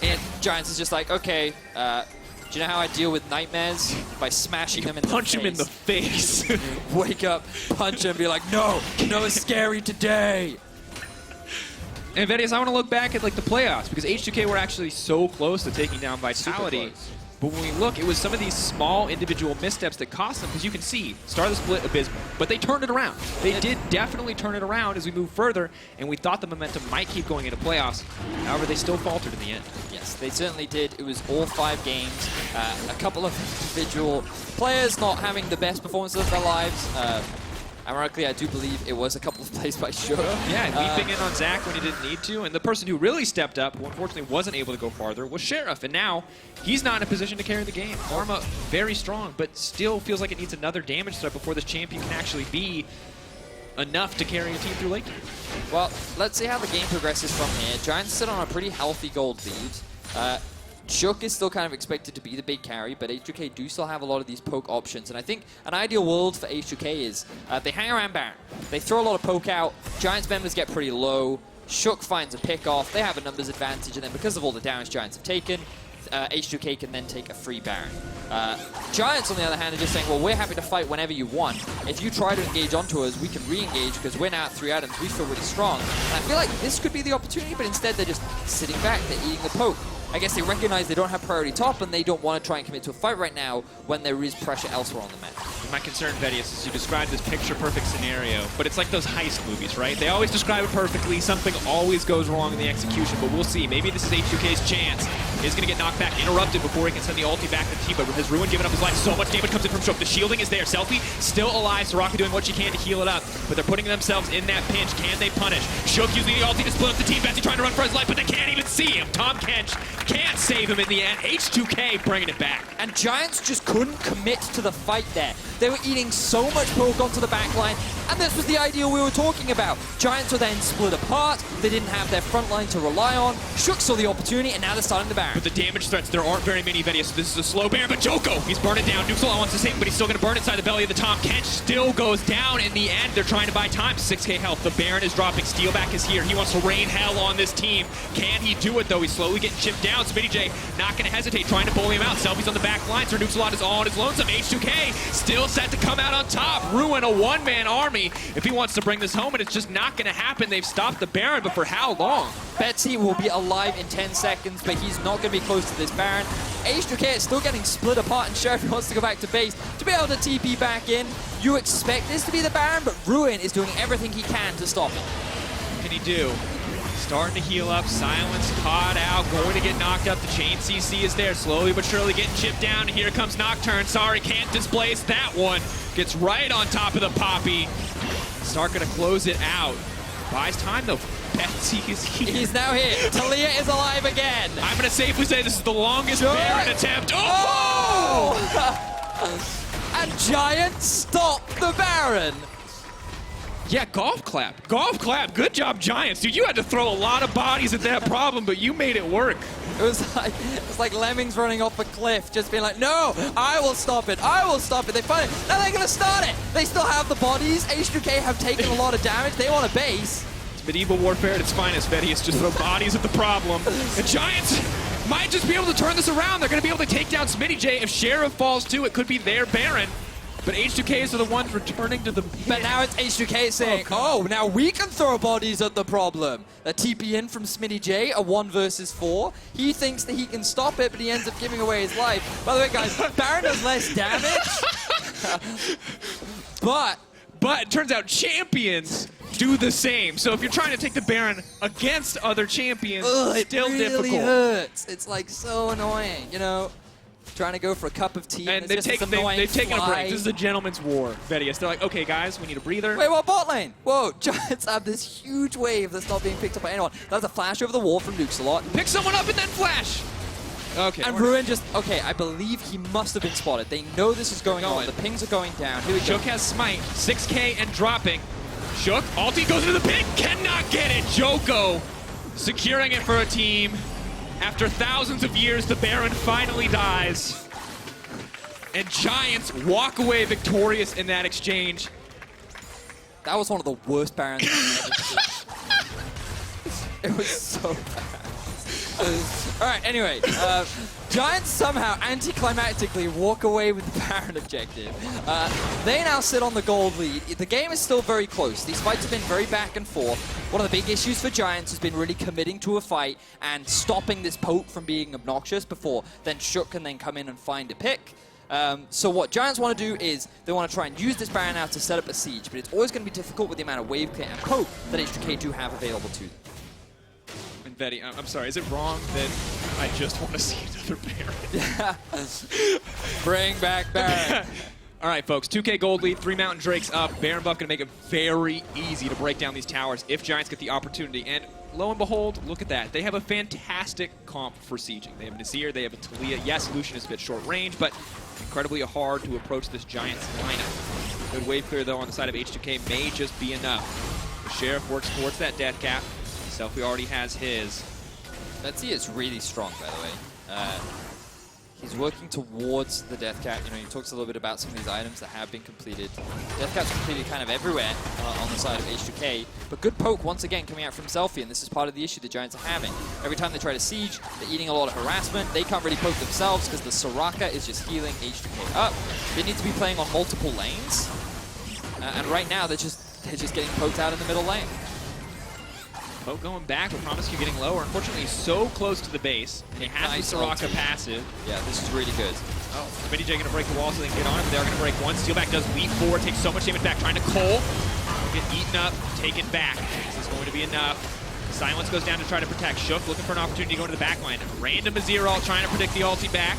And Giants is just like, okay, do you know how I deal with nightmares? By smashing them in the face.
Punch him in the face.
Wake up, punch him, be like, no, it's scary today.
And Vedius, I want to look back at like the playoffs, because H2K were actually so close to taking down Vitality. But when we look, it was some of these small individual missteps that cost them, because you can see, start of the split, abysmal. But they turned it around. They did definitely turn it around as we move further, and we thought the momentum might keep going into playoffs. However, they still faltered in the end.
Yes, they certainly did. It was all 5 games. A couple of individual players not having the best performances of their lives. Ironically, I do believe it was a couple of plays by Shook.
Yeah, leaping in on Zach when he didn't need to. And the person who really stepped up, who unfortunately wasn't able to go farther, was Sheriff. And now he's not in a position to carry the game. Arma very strong, but still feels like it needs another damage threat before this champion can actually be enough to carry a team through late game.
Well, let's see how the game progresses from here. Giants sit on a pretty healthy gold lead. Shook is still kind of expected to be the big carry, but H2K do still have a lot of these poke options. And I think an ideal world for H2K is they hang around Baron. They throw a lot of poke out. Giants members get pretty low. Shook finds a pick off. They have a numbers advantage. And then because of all the damage Giants have taken, H2K can then take a free Baron. Giants, on the other hand, are just saying, well, we're happy to fight whenever you want. If you try to engage onto us, we can re-engage because we're now at 3 items. We feel really strong. And I feel like this could be the opportunity, but instead they're just sitting back. They're eating the poke. I guess they recognize they don't have priority top, and they don't want to try and commit to a fight right now when there is pressure elsewhere on the map.
My concern, Vedius, is you described this picture-perfect scenario, but it's like those heist movies, right? They always describe it perfectly. Something always goes wrong in the execution, but we'll see. Maybe this is H2K's chance. He's going to get knocked back, interrupted before he can send the ulti back to the team, but with his Ruin giving up his life, so much damage comes in from Shook. The shielding is there. Selfie still alive. Soraka doing what she can to heal it up, but they're putting themselves in that pinch. Can they punish? Shook using the ulti to split up the team. Betsy trying to run for his life, but they can't even see him. Tahm Kench can't save him in the end. H2K bringing it back.
And Giants just couldn't commit to the fight there. They were eating so much poke onto the backline, and this was the idea we were talking about. Giants were then split apart. They didn't have their front line to rely on. Shook saw the opportunity, and now they're starting the Baron.
With the damage threats, there aren't very many Vedius, so this is a slow Baron, but Djoko, he's burning down. Nuxel wants to save him, but he's still going to burn inside the belly of the Tahm Kench. Still goes down in the end. They're trying to buy time. 6k health. The Baron is dropping. Steeelback is here. He wants to rain hell on this team. Can he do it, though? He's slowly getting chipped down. Smittyj not going to hesitate, trying to bully him out. Selfie's on the back line. Sir Nuxel is all on his lonesome. H2K still set to come out on top. Ruin a one-man army if he wants to bring this home, and it's just not going to happen. They've stopped the Baron, but for how long?
Betsy will be alive in 10 seconds, but he's not going to be close to this Baron. H2K is still getting split apart, and Sheriff wants to go back to base to be able to TP back in. You expect this to be the Baron, but Ruin is doing everything he can to stop it.
What can he do? Starting to heal up, Silence caught out, going to get knocked up. The chain CC is there, slowly but surely getting chipped down. And here comes Nocturne. Sorry, can't displace that one. Gets right on top of the Poppy. Stark gonna close it out. Buys time though. Betsy is here.
He's now here. Talia is alive again.
I'm gonna safely say this is the longest Baron attempt.
Oh! And Giant stopped the Baron.
Yeah, golf clap. Golf clap. Good job, Giants. Dude, you had to throw a lot of bodies at that problem, but you made it work.
It was like lemmings running off a cliff, just being like, no, I will stop it. I will stop it. They find it. Now they're going to start it. They still have the bodies. H2K have taken a lot of damage. They want a base.
It's medieval warfare at its finest, Vedius. Just throw bodies at the problem. The Giants might just be able to turn this around. They're going to be able to take down Smittyj. If Sheriff falls too, it could be their Baron. But H2Ks are the ones returning to the pit.
But now it's H2K saying, oh, now we can throw bodies at the problem. A TP in from Smittyj, a 1 versus 4. He thinks that he can stop it, but he ends up giving away his life. By the way, guys, Baron does less damage. But
it turns out champions do the same. So if you're trying to take the Baron against other champions, it's still
really
difficult.
Hurts. It's like so annoying, you know? Trying to go for a cup of tea.
And they've taken a break. This is a gentleman's war, Vedius. They're like, okay, guys, we need a breather.
Wait, what bot lane? Whoa, Giants have this huge wave that's not being picked up by anyone. That's a flash over the wall from Nukesalot.
Pick someone up and then flash. Okay.
And Ruin just, okay, I believe he must have been spotted. They know this is going on. The pings are going down. Here we go.
Shook has smite, 6K and dropping. Shook, ulti goes into the pit, cannot get it. Djoko securing it for a team. After thousands of years, the Baron finally dies. And Giants walk away victorious in that exchange.
That was one of the worst Barons I've ever seen. It was so bad. All right, anyway. Giants somehow anticlimactically walk away with the Baron objective. They now sit on the gold lead. The game is still very close. These fights have been very back and forth. One of the big issues for Giants has been really committing to a fight and stopping this poke from being obnoxious before then Shook can then come in and find a pick. So what Giants want to do is they want to try and use this Baron now to set up a siege, but it's always going to be difficult with the amount of wave clear and poke that H2K do have available to them.
And Betty, I'm sorry, is it wrong that I just want to see another Baron?
Bring back Baron.
All right, folks, 2K gold lead, 3 Mountain Drakes up. Baron buff going to make it very easy to break down these towers if Giants get the opportunity. And lo and behold, look at that. They have a fantastic comp for sieging. They have a Nazir, they have a Talia. Yes, Lucian is a bit short range, but incredibly hard to approach this Giants lineup. Good wave clear, though, on the side of H2K may just be enough. The Sheriff works towards that death cap. Selfie already has his.
Betsy is really strong, by the way. He's working towards the death cap. You know, he talks a little bit about some of these items that have been completed. Death cap's completed kind of everywhere on the side of H2K, but good poke once again coming out from Selfie, and this is part of the issue the Giants are having. Every time they try to siege, they're eating a lot of harassment. They can't really poke themselves because the Soraka is just healing H2K up. They need to be playing on multiple lanes, and right now they're just getting poked out in the middle lane.
Poke going back, but Promisq getting lower. Unfortunately, he's so close to the base. He has nice the Soraka passive.
Yeah, this is really good.
Oh, Smittyj going to break the wall so they can get on him. They're going to break one. Steeelback does leap forward, takes so much damage back, trying to Cole. Get eaten up, taken back. This is going to be enough. Silence goes down to try to protect. Shook looking for an opportunity to go into the back line. Random Azir ult trying to predict the ulti back.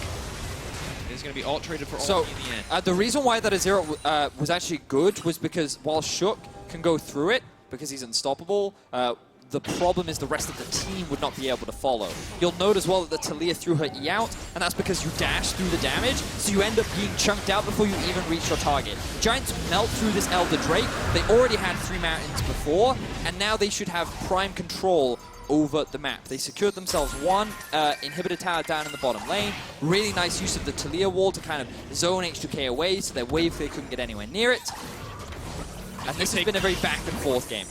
It's going to be ult traded for ulti in the end.
The reason why that Azir was actually good was because while Shook can go through it, because he's unstoppable, the problem is the rest of the team would not be able to follow. You'll note as well that the Talia threw her E out, and that's because you dash through the damage, so you end up being chunked out before you even reach your target. Giants melt through this Elder Drake. They already had 3 mountains before, and now they should have prime control over the map. They secured themselves one inhibitor tower down in the bottom lane. Really nice use of the Talia wall to kind of zone H2K away so their wave clear couldn't get anywhere near it. And this has been a very back and forth game.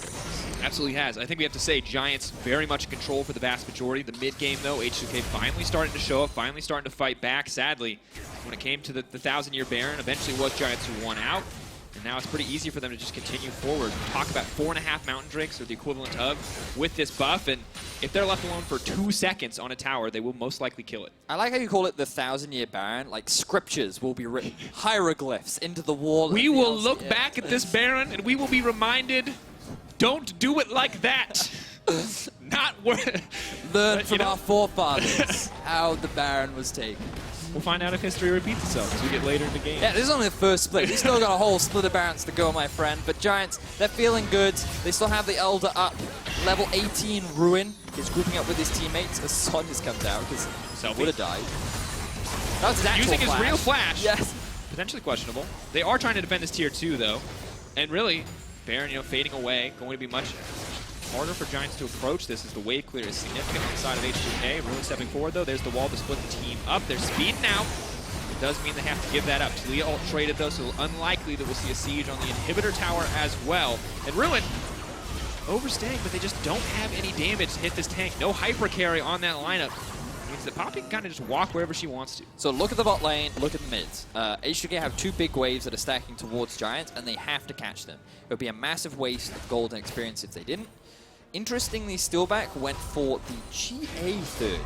Absolutely has. I think we have to say Giants very much in control for the vast majority. The mid game, though, H2K finally starting to show up, finally starting to fight back. Sadly, when it came to the 1,000-year Baron, eventually was Giants who won out. And now it's pretty easy for them to just continue forward. Talk about 4.5 Mountain Drakes, or the equivalent of, with this buff. And if they're left alone for 2 seconds on a tower, they will most likely kill it.
I like how you call it the 1,000-year Baron. Like, scriptures will be written, hieroglyphs into the wall.
We will look back at this Baron, and we will be reminded, don't do it like that. Not worth.
Learn from our forefathers how the Baron was taken.
We'll find out if history repeats itself as we get later in the game.
Yeah, this is only the first split. We still got a whole split of Barons to go, my friend. But Giants, they're feeling good. They still have the Elder up. Level 18 Ruin is grouping up with his teammates as Son just comes out because he would have died. That was his actual
Using his real flash.
Yes.
Potentially questionable. They are trying to defend this tier 2, though. And really, Baron, fading away, going to be much harder for Giants to approach this as the wave clear is significant on the side of H2K. Really stepping forward, though. There's the wall to split the team up. They're speeding out. It does mean they have to give that up. Talia ult traded, though, so unlikely that we'll see a siege on the inhibitor tower as well. And Ruin overstaying, but they just don't have any damage to hit this tank. No hyper carry on that lineup. Means that Poppy can kind of just walk wherever she wants to.
So look at the bot lane, look at the mids. H2K have 2 big waves that are stacking towards Giants, and they have to catch them. It would be a massive waste of gold and experience if they didn't. Interestingly, Steeelback went for the GA third.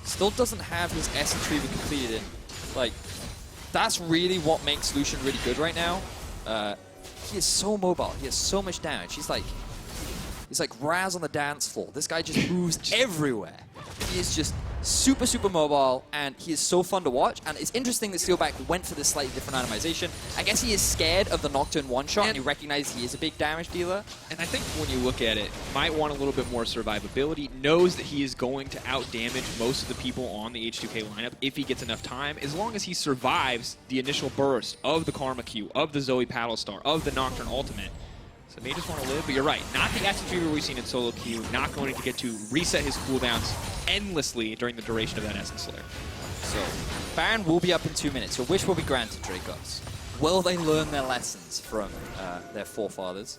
Still doesn't have his S retriever completed. Like, that's really what makes Lucian really good right now. He is so mobile. He has so much damage. He's like Raz on the dance floor. This guy just moves everywhere. He is just super, super mobile, and he is so fun to watch. And it's interesting that Steeelback went for this slightly different itemization. I guess he is scared of the Nocturne one-shot, and he recognizes he is a big damage dealer.
And I think when you look at it, might want a little bit more survivability. Knows that he is going to out-damage most of the people on the H2K lineup if he gets enough time, as long as he survives the initial burst of the Karma Q, of the Zoe Paddlestar, of the Nocturne ultimate. So they just want to live, but you're right. Not the Essence Reaver we've seen in solo queue. Not going to get to reset his cooldowns endlessly during the duration of that Essence Slayer.
So, Baron will be up in 2 minutes. Your wish will be granted, Drakos. Will they learn their lessons from their forefathers?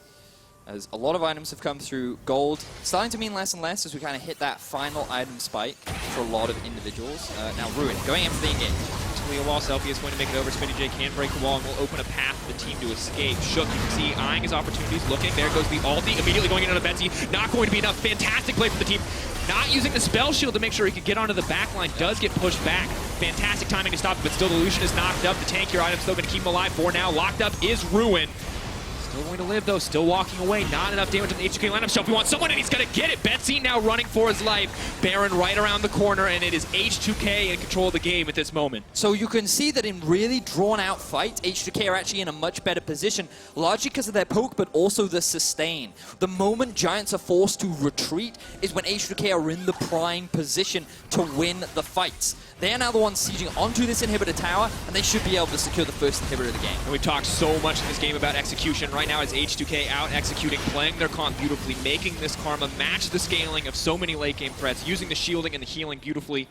As a lot of items have come through. Gold starting to mean less and less as we kind of hit that final item spike for a lot of individuals. Now Ruin going in for the engage.
A wall. Selfie is going to make it over. Smittyj can break the wall and will open a path for the team to escape. Shook, you can see, eyeing his opportunities, looking. There goes the ulti, immediately going in on a Betsy. Not going to be enough. Fantastic play for the team. Not using the spell shield to make sure he could get onto the back line. Does get pushed back. Fantastic timing to stop it, but still the Lucian is knocked up. The tank your item still going to keep him alive for now. Locked up is Ruin. Still going to live, though. Still walking away. Not enough damage on the H2K lineup. Selfie wants someone, and he's going to get it. Betsy now running for his life. Baron right around the corner, and it is H2K in control of the game at this moment.
So you can see that in really drawn-out fights, H2K are actually in a much better position, largely because of their poke, but also the sustain. The moment Giants are forced to retreat is when H2K are in the prime position to win the fights. They are now the ones sieging onto this inhibitor tower, and they should be able to secure the first inhibitor of the game.
And we've talked so much in this game about execution. Right now it's H2K out executing, playing their comp beautifully, making this Karma match the scaling of so many late game threats, using the shielding and the healing beautifully,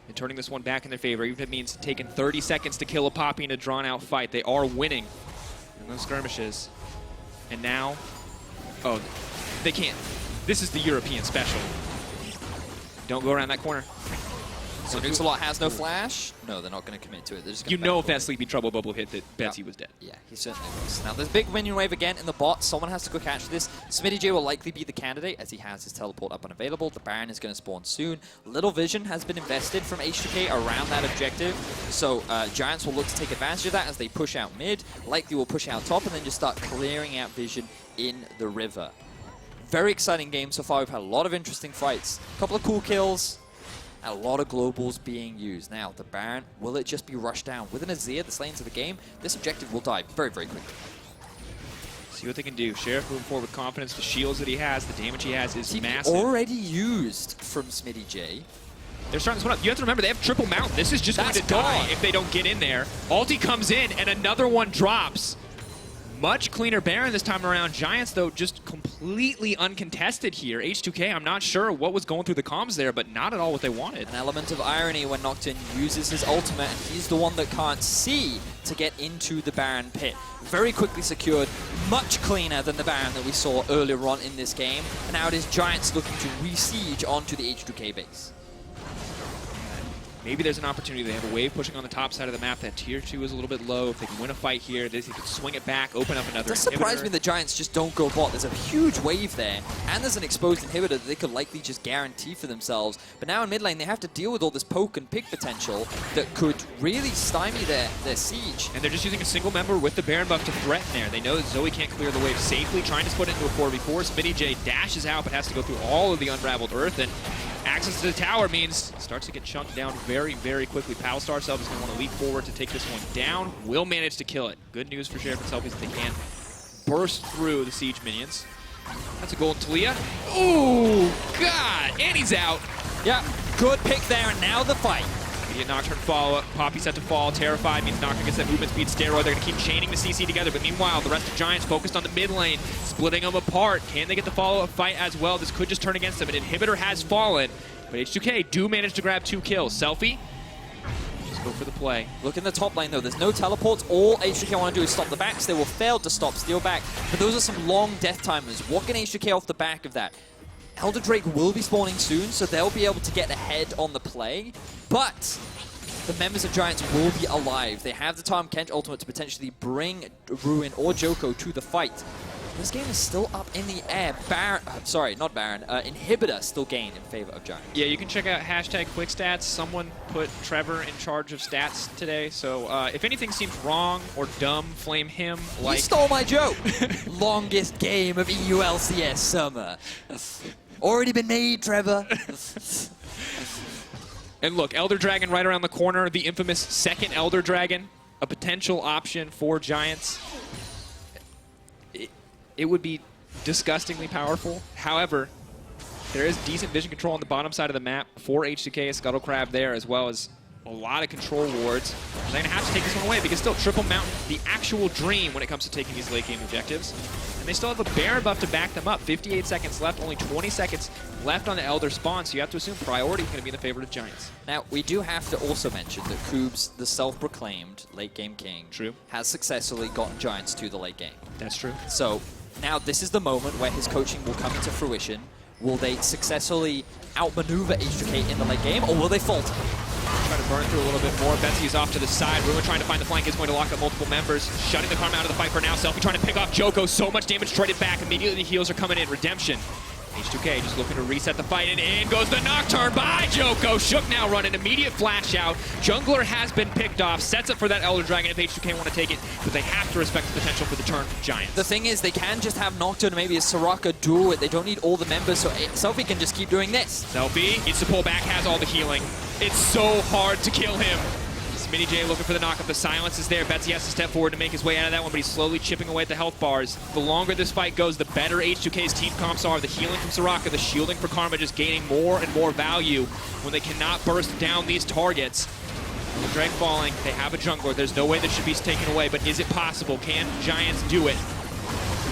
and turning this one back in their favor, even if it means taking 30 seconds to kill a Poppy in a drawn-out fight. They are winning in those skirmishes. And now, oh, they can't. This is the European special. Don't go around that corner.
So Nuxalot has no flash. No, they're not going to commit to it. They're just
you know if that Sleepy Trouble bubble hit that Betsy was dead.
Yeah, he certainly was. Now, there's a big minion wave again in the bot. Someone has to go catch this. Smittyj will likely be the candidate as he has his teleport up and available. The Baron is going to spawn soon. Little vision has been invested from H2K around that objective. So Giants will look to take advantage of that as they push out mid. Likely will push out top and then just start clearing out vision in the river. Very exciting game so far. We've had a lot of interesting fights. A couple of cool kills. A lot of globals being used. Now, the Baron, will it just be rushed down? With an Azir that's late into the game, this objective will die very, very quickly.
See what they can do. Sheriff moving forward with confidence. The shields that he has, the damage he has is massive.
Already used from Smittyj.
They're starting this one up. You have to remember, they have triple mount. This is just going to die if they don't get in there. Ulti comes in, and another one drops. Much cleaner Baron this time around. Giants, though, just completely uncontested here. H2K, I'm not sure what was going through the comms there, but not at all what they wanted.
An element of irony when Nocturne uses his ultimate, and he's the one that can't see to get into the Baron pit. Very quickly secured, much cleaner than the Baron that we saw earlier on in this game. And now it is Giants looking to re-siege onto the H2K base.
maybe there's an opportunity. They have a wave pushing on the top side of the map. That tier 2 is a little bit low. If they can win a fight here, they could swing it back, open up another
It does surprise
inhibitor.
me the Giants just don't go bot. There's a huge wave there, and there's an exposed inhibitor that they could likely just guarantee for themselves. But now in mid lane, they have to deal with all this poke and pick potential that could really stymie their siege.
And they're just using a single member with the Baron buff to threaten there. They know that Zoe can't clear the wave safely, trying to split it into a 4v4. Smittyj dashes out, but has to go through all of the unraveled earth, and access to the tower means starts to get chunked down very, very quickly. Palstar Self is going to want to leap forward to take this one down. Will manage to kill it. Good news for Sheriff and Selfie is that they can burst through the siege minions. That's a golden Talia. Ooh, God, and he's out.
Yeah, good pick there, and now the fight.
Immediate Nocturne follow-up. Poppy set to fall. Terrified means Nocturne gets that movement speed steroid. They're going to keep chaining the CC together, but meanwhile, the rest of Giants focused on the mid lane, splitting them apart. Can they get the follow-up fight as well? This could just turn against them. An inhibitor has fallen, but H2K do manage to grab 2 kills. Selfie, just go for the play.
Look in the top lane, though. There's no teleports. All H2K want to do is stop the backs. They will fail to stop Steeelback, but those are some long death timers. What can H2K off the back of that? Elder Drake will be spawning soon, so they'll be able to get ahead on the play, but the members of Giants will be alive. They have the Tom Kench ultimate to potentially bring Ruin or Djoko to the fight. This game is still up in the air. Inhibitor still gained in favor of Giants.
Yeah, you can check out hashtag quick stats. Someone put Trevor in charge of stats today, so if anything seems wrong or dumb, flame him. Like
He stole my joke. Longest game of EU LCS summer. Already been made, Trevor.
And look, Elder Dragon right around the corner, the infamous second Elder Dragon, a potential option for Giants. It would be disgustingly powerful. However, there is decent vision control on the bottom side of the map for H2K, a Scuttle Crab there, as well as a lot of control wards. They're going to have to take this one away because still Triple Mountain, the actual dream when it comes to taking these late game objectives. And they still have a Baron buff to back them up. 58 seconds left, only 20 seconds left on the Elder spawn, so you have to assume priority is going to be in the favor of Giants.
Now, we do have to also mention that Koobs, the self-proclaimed late game king,
True,
has successfully gotten Giants to the late game.
that's true.
So now this is the moment where his coaching will come into fruition. Will they successfully outmaneuver H2K in the late game, or will they falter?
Try to burn through a little bit more. Betsy is off to the side. Ruin trying to find the flank is going to lock up multiple members. Shutting the Karma out of the fight for now. Selfie trying to pick off Djoko. So much damage traded back. Immediately the heals are coming in. Redemption. H2K just looking to reset the fight, and in goes the Nocturne by Djoko. Shook now running, immediate flash out. Jungler has been picked off, sets up for that Elder Dragon if H2K want to take it, but they have to respect the potential for the turn from Giants.
The thing is, they can just have Nocturne, maybe a Soraka duel it. They don't need all the members, so Selfie can just keep doing this.
Selfie needs to pull back, has all the healing. It's so hard to kill him. Smittyj looking for the knock-up. The silence is there. Betsy has to step forward to make his way out of that one, but he's slowly chipping away at the health bars. The longer this fight goes, the better H2K's team comps are. The healing from Soraka, the shielding for Karma just gaining more and more value when they cannot burst down these targets. The Drake falling. They have a jungler. There's no way this should be taken away, but is it possible? Can Giants do it?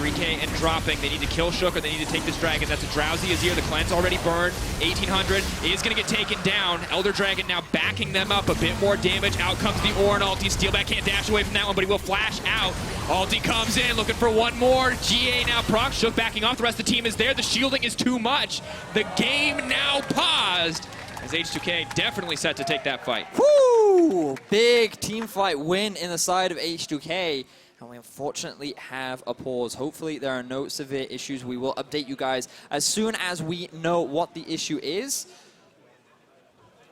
3K and dropping. They need to kill Shook or they need to take this dragon. That's a Drowsy Azir. The cleanse already burned. 1800 is going to get taken down. Elder Dragon now backing them up. A bit more damage. Out comes the Ornn ulti. Steeelback can't dash away from that one, but he will flash out. Ulti comes in, looking for one more. GIA now proc. Shook backing off. The rest of the team is there. The shielding is too much. The game now paused as H2K definitely set to take that fight.
Woo! Big team fight win in the side of H2K. And we unfortunately have a pause. Hopefully there are no severe issues. We will update you guys as soon as we know what the issue is.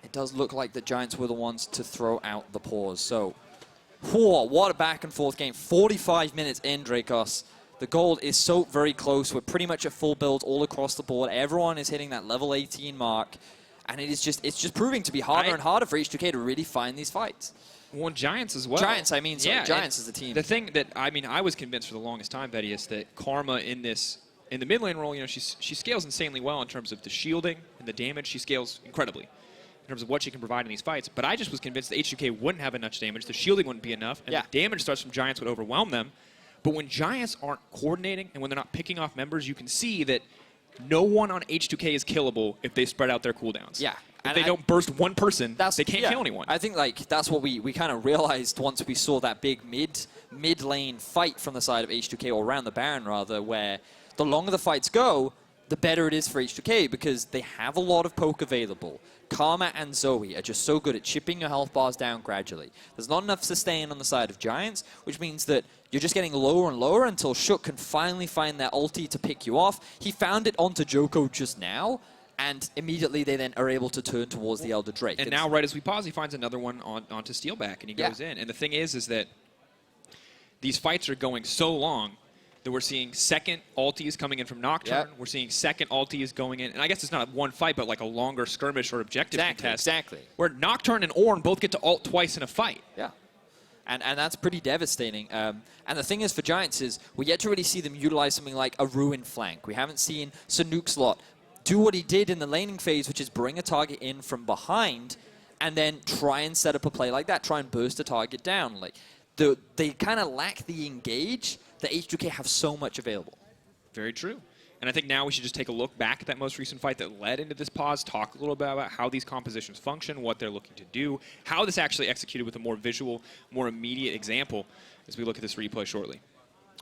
It does look like the Giants were the ones to throw out the pause. So, whoa, what a back and forth game. 45 minutes in, Drakos. The gold is so very close. We're pretty much at full build all across the board. Everyone is hitting that level 18 mark. And it's just proving to be harder and harder for H2K to really find these fights.
Well, Giants as well.
Giants, I mean, sorry,
yeah,
Giants is the team.
The thing that, I mean, I was convinced for the longest time, Vedius, that Karma in the mid lane role, you know, she scales insanely well in terms of the shielding and the damage. She scales incredibly in terms of what she can provide in these fights. But I just was convinced that H2K wouldn't have enough damage, the shielding wouldn't be enough, and the damage starts from Giants would overwhelm them. But when Giants aren't coordinating and when they're not picking off members, you can see that no one on H2K is killable if they spread out their cooldowns.
Yeah.
If they don't burst one person, they can't kill anyone.
I think like that's what we kind of realized once we saw that big mid lane fight from the side of H2K, or around the Baron rather, where the longer the fights go, the better it is for H2K because they have a lot of poke available. Karma and Zoe are just so good at chipping your health bars down gradually. There's not enough sustain on the side of Giants, which means that you're just getting lower and lower until Shook can finally find their ulti to pick you off. He found it onto Djoko just now, and immediately they then are able to turn towards the Elder Drake.
And now, right as we pause, he finds another one onto Steeelback, and he goes in. And the thing is that these fights are going so long that we're seeing second ultis coming in from Nocturne. We're seeing second ultis going in. And I guess it's not one fight, but like a longer skirmish or objective contest.
Exactly.
Where Nocturne and Ornn both get to ult twice in a fight.
Yeah. And that's pretty devastating. And the thing is for Giants is we yet to really see them utilize something like a Ruin flank. We haven't seen Sanuxlot do what he did in the laning phase, which is bring a target in from behind and then try and set up a play like that, try and burst a target down. Like they kind of lack the engage that H2K have so much available.
Very true. And I think now we should just take a look back at that most recent fight that led into this pause, talk a little bit about how these compositions function, what they're looking to do, how this actually executed with a more visual, more immediate example as we look at this replay shortly.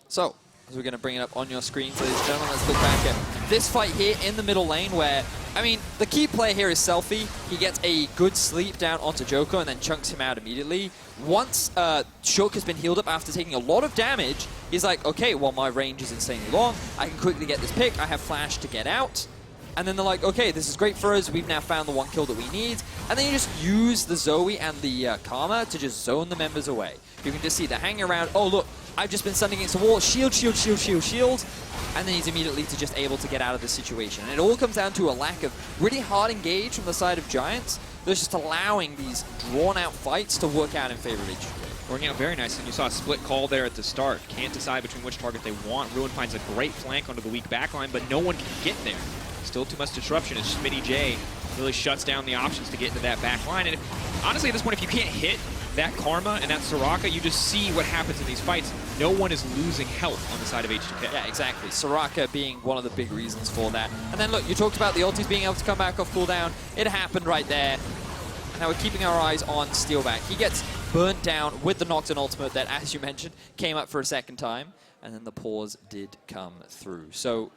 So, as we're going to bring it up on your screens, ladies and gentlemen, let's look back at this fight here in the middle lane where, I mean, the key player here is Selfie. He gets a good sleep down onto Djoko and then chunks him out immediately. Once Shook has been healed up after taking a lot of damage, he's like, okay, well, my range is insanely long. I can quickly get this pick. I have flash to get out. And then they're like, okay, this is great for us. We've now found the one kill that we need. And then you just use the Zoe and the Karma to just zone the members away. You can just see they're hanging around. Oh, look, I've just been standing against a wall. Shield, shield, shield, shield, shield. And then he's immediately just able to get out of this situation. And it all comes down to a lack of really hard engage from the side of Giants. They're just allowing these drawn-out fights to work out in favor of H2K.
Working out very nicely. You saw a split call there at the start. Can't decide between which target they want. Ruin finds a great flank onto the weak backline, but no one can get there. Still too much disruption as Smittyj really shuts down the options to get into that back line. And honestly, at this point, if you can't hit that Karma and that Soraka, you just see what happens in these fights. No one is losing health on the side of H2K.
Yeah, exactly. Soraka being one of the big reasons for that. And then look, you talked about the ultis being able to come back off cooldown. It happened right there. Now we're keeping our eyes on Steeelback. He gets burnt down with the Nocturne ultimate that, as you mentioned, came up for a second time. And then the pause did come through. So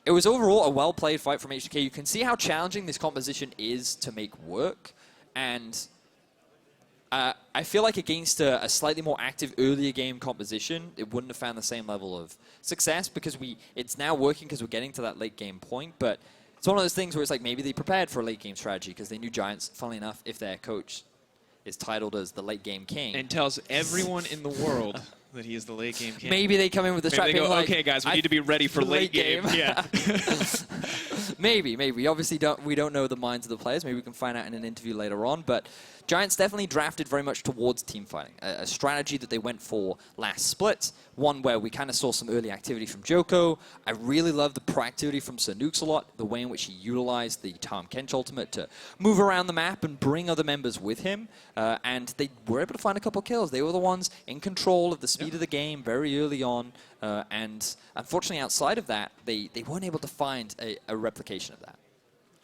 it was overall a well-played fight from H2K. You can see how challenging this composition is to make work. And I feel like against a slightly more active earlier game composition, it wouldn't have found the same level of success because it's now working because we're getting to that late game point. But it's one of those things where it's like maybe they prepared for a late game strategy because they knew Giants, funnily enough, if their coach is titled as the late game king.
And tells everyone in the world that he is the late game king.
Maybe they come in with the strategy
like,
like,
okay, guys, we need to be ready for late game. Yeah.
Maybe. We obviously don't know the minds of the players. Maybe we can find out in an interview later on. But Giants definitely drafted very much towards team fighting, a strategy that they went for last split, one where we kind of saw some early activity from Djoko. I really love the proactivity from Sanuxlot, the way in which he utilized the Tahm Kench ultimate to move around the map and bring other members with him. And they were able to find a couple kills. They were the ones in control of the speed of the game very early on. And unfortunately, outside of that, they weren't able to find a replication of that.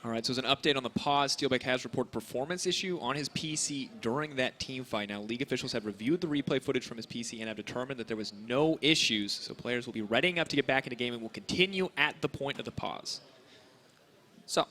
All right, so as an update on the pause, Steeelback has reported performance issue on his PC during that team fight. Now, league officials have reviewed the replay footage from his PC and have determined that there was no issues, so players will be readying up to get back into game and will continue at the point of the pause. So,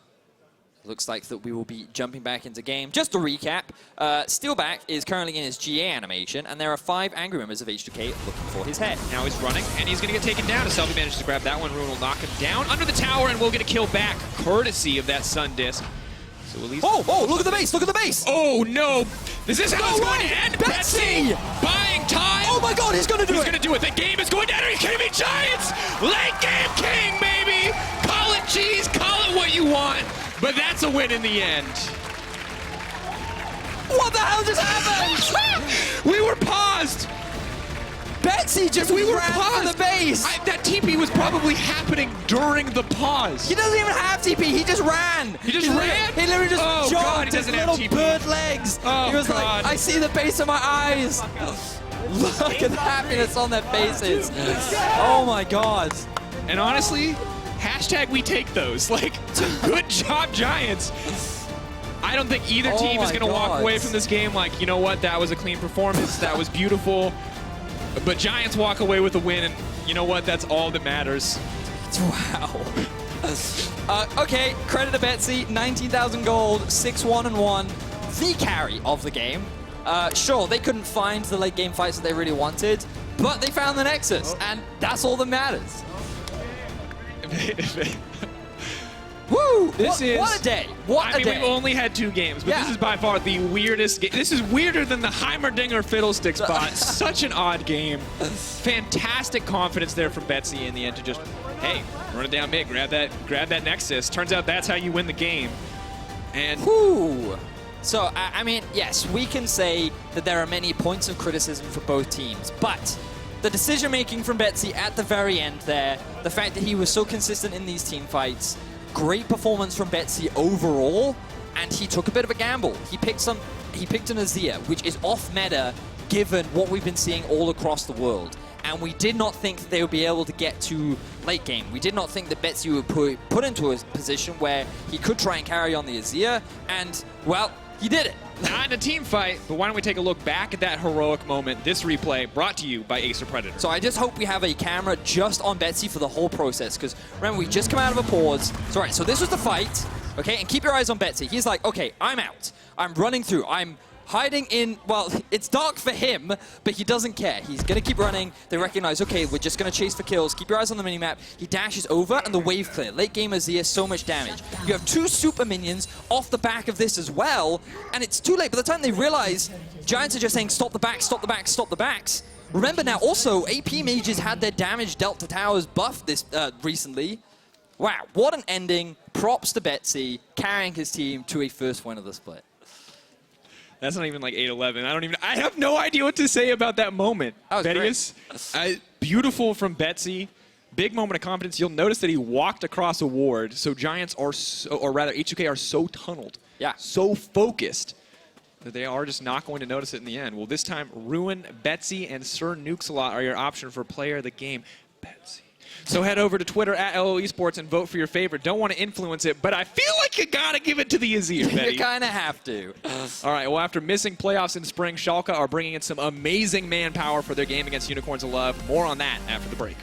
looks like that we will be jumping back into game. Just to recap, Steeelback is currently in his GIA animation, and there are 5 angry members of H2K looking for his head. Now he's running, and he's going to get taken down. As Selfie manages to grab that one, Ruin will knock him down under the tower, and we'll get a kill back, courtesy of that Sun Disc. So at least
oh, look at the base, look at the base!
Oh, no! This is how it's going to end!
Betsy!
Buying time!
Oh my god, he's going to do it!
He's going to do it! The game is going down! Are you kidding me? Giants! Late game king, baby! Call it cheese, call it what you want! But that's a win in the end.
What the hell just happened?
We were paused.
Betsy just ran for the base.
That TP was probably happening during the pause.
He doesn't even have TP. He just ran.
He just ran?
He literally just jogged his little bird legs.
Oh,
he was like, I see the base of my eyes. Look at the happiness on their faces. Oh my god.
And honestly, hashtag we take those. Like, good job, Giants. I don't think either team is going to walk away from this game like, you know what, that was a clean performance, that was beautiful. But Giants walk away with a win, and you know what, that's all that matters.
Wow. Okay, credit to Betsy, 19,000 gold, 6-1-1, the carry of the game. Sure, they couldn't find the late game fights that they really wanted, but they found the Nexus, and that's all that matters. Woo! What a day! What a day!
We've only had 2 games, but this is by far the weirdest game. This is weirder than the Heimerdinger Fiddlestick spot. Such an odd game. Fantastic confidence there from Betsy in the end to just, hey, run it down mid, grab that Nexus. Turns out that's how you win the game. And
whoo! So, I mean, yes, we can say that there are many points of criticism for both teams, but the decision-making from Betsy at the very end there, the fact that he was so consistent in these team fights, great performance from Betsy overall, and he took a bit of a gamble. He picked an Azir, which is off-meta given what we've been seeing all across the world. And we did not think that they would be able to get to late game. We did not think that Betsy would put into a position where he could try and carry on the Azir, and, well, he did it.
Not in a team fight, but why don't we take a look back at that heroic moment. This replay brought to you by Acer Predator.
So I just hope we have a camera just on Betsy for the whole process, because remember, we just come out of a pause. So, right, so this was the fight, okay? And keep your eyes on Betsy. He's like, okay, I'm out. I'm running through. I'm hiding in, well, it's dark for him, but he doesn't care. He's going to keep running. They recognize, okay, we're just going to chase for kills. Keep your eyes on the minimap. He dashes over, and the wave clear. Late game Azir, so much damage. You have 2 super minions off the back of this as well, and it's too late. By the time they realize, Giants are just saying, stop the back, stop the back, stop the backs. Remember now, also, AP mages had their damage dealt to towers buffed this recently. Wow, what an ending. Props to Betsy, carrying his team to a first win of the split.
That's not even like 8-11. I have no idea what to say about that moment.
Vedius,
beautiful from Betsy. Big moment of confidence. You'll notice that he walked across a ward. So Giants are, or rather H2K are so tunneled, so focused that they are just not going to notice it in the end. Well, this time, Ruin, Betsy, and Sir Nukesalot are your option for player of the game. Betsy. So head over to Twitter at LO Esports and vote for your favorite. Don't want to influence it, but I feel like you gotta give it to the Azir, Betty.
You kind of have to.
All right, well, after missing playoffs in spring, Schalke are bringing in some amazing manpower for their game against Unicorns of Love. More on that after the break.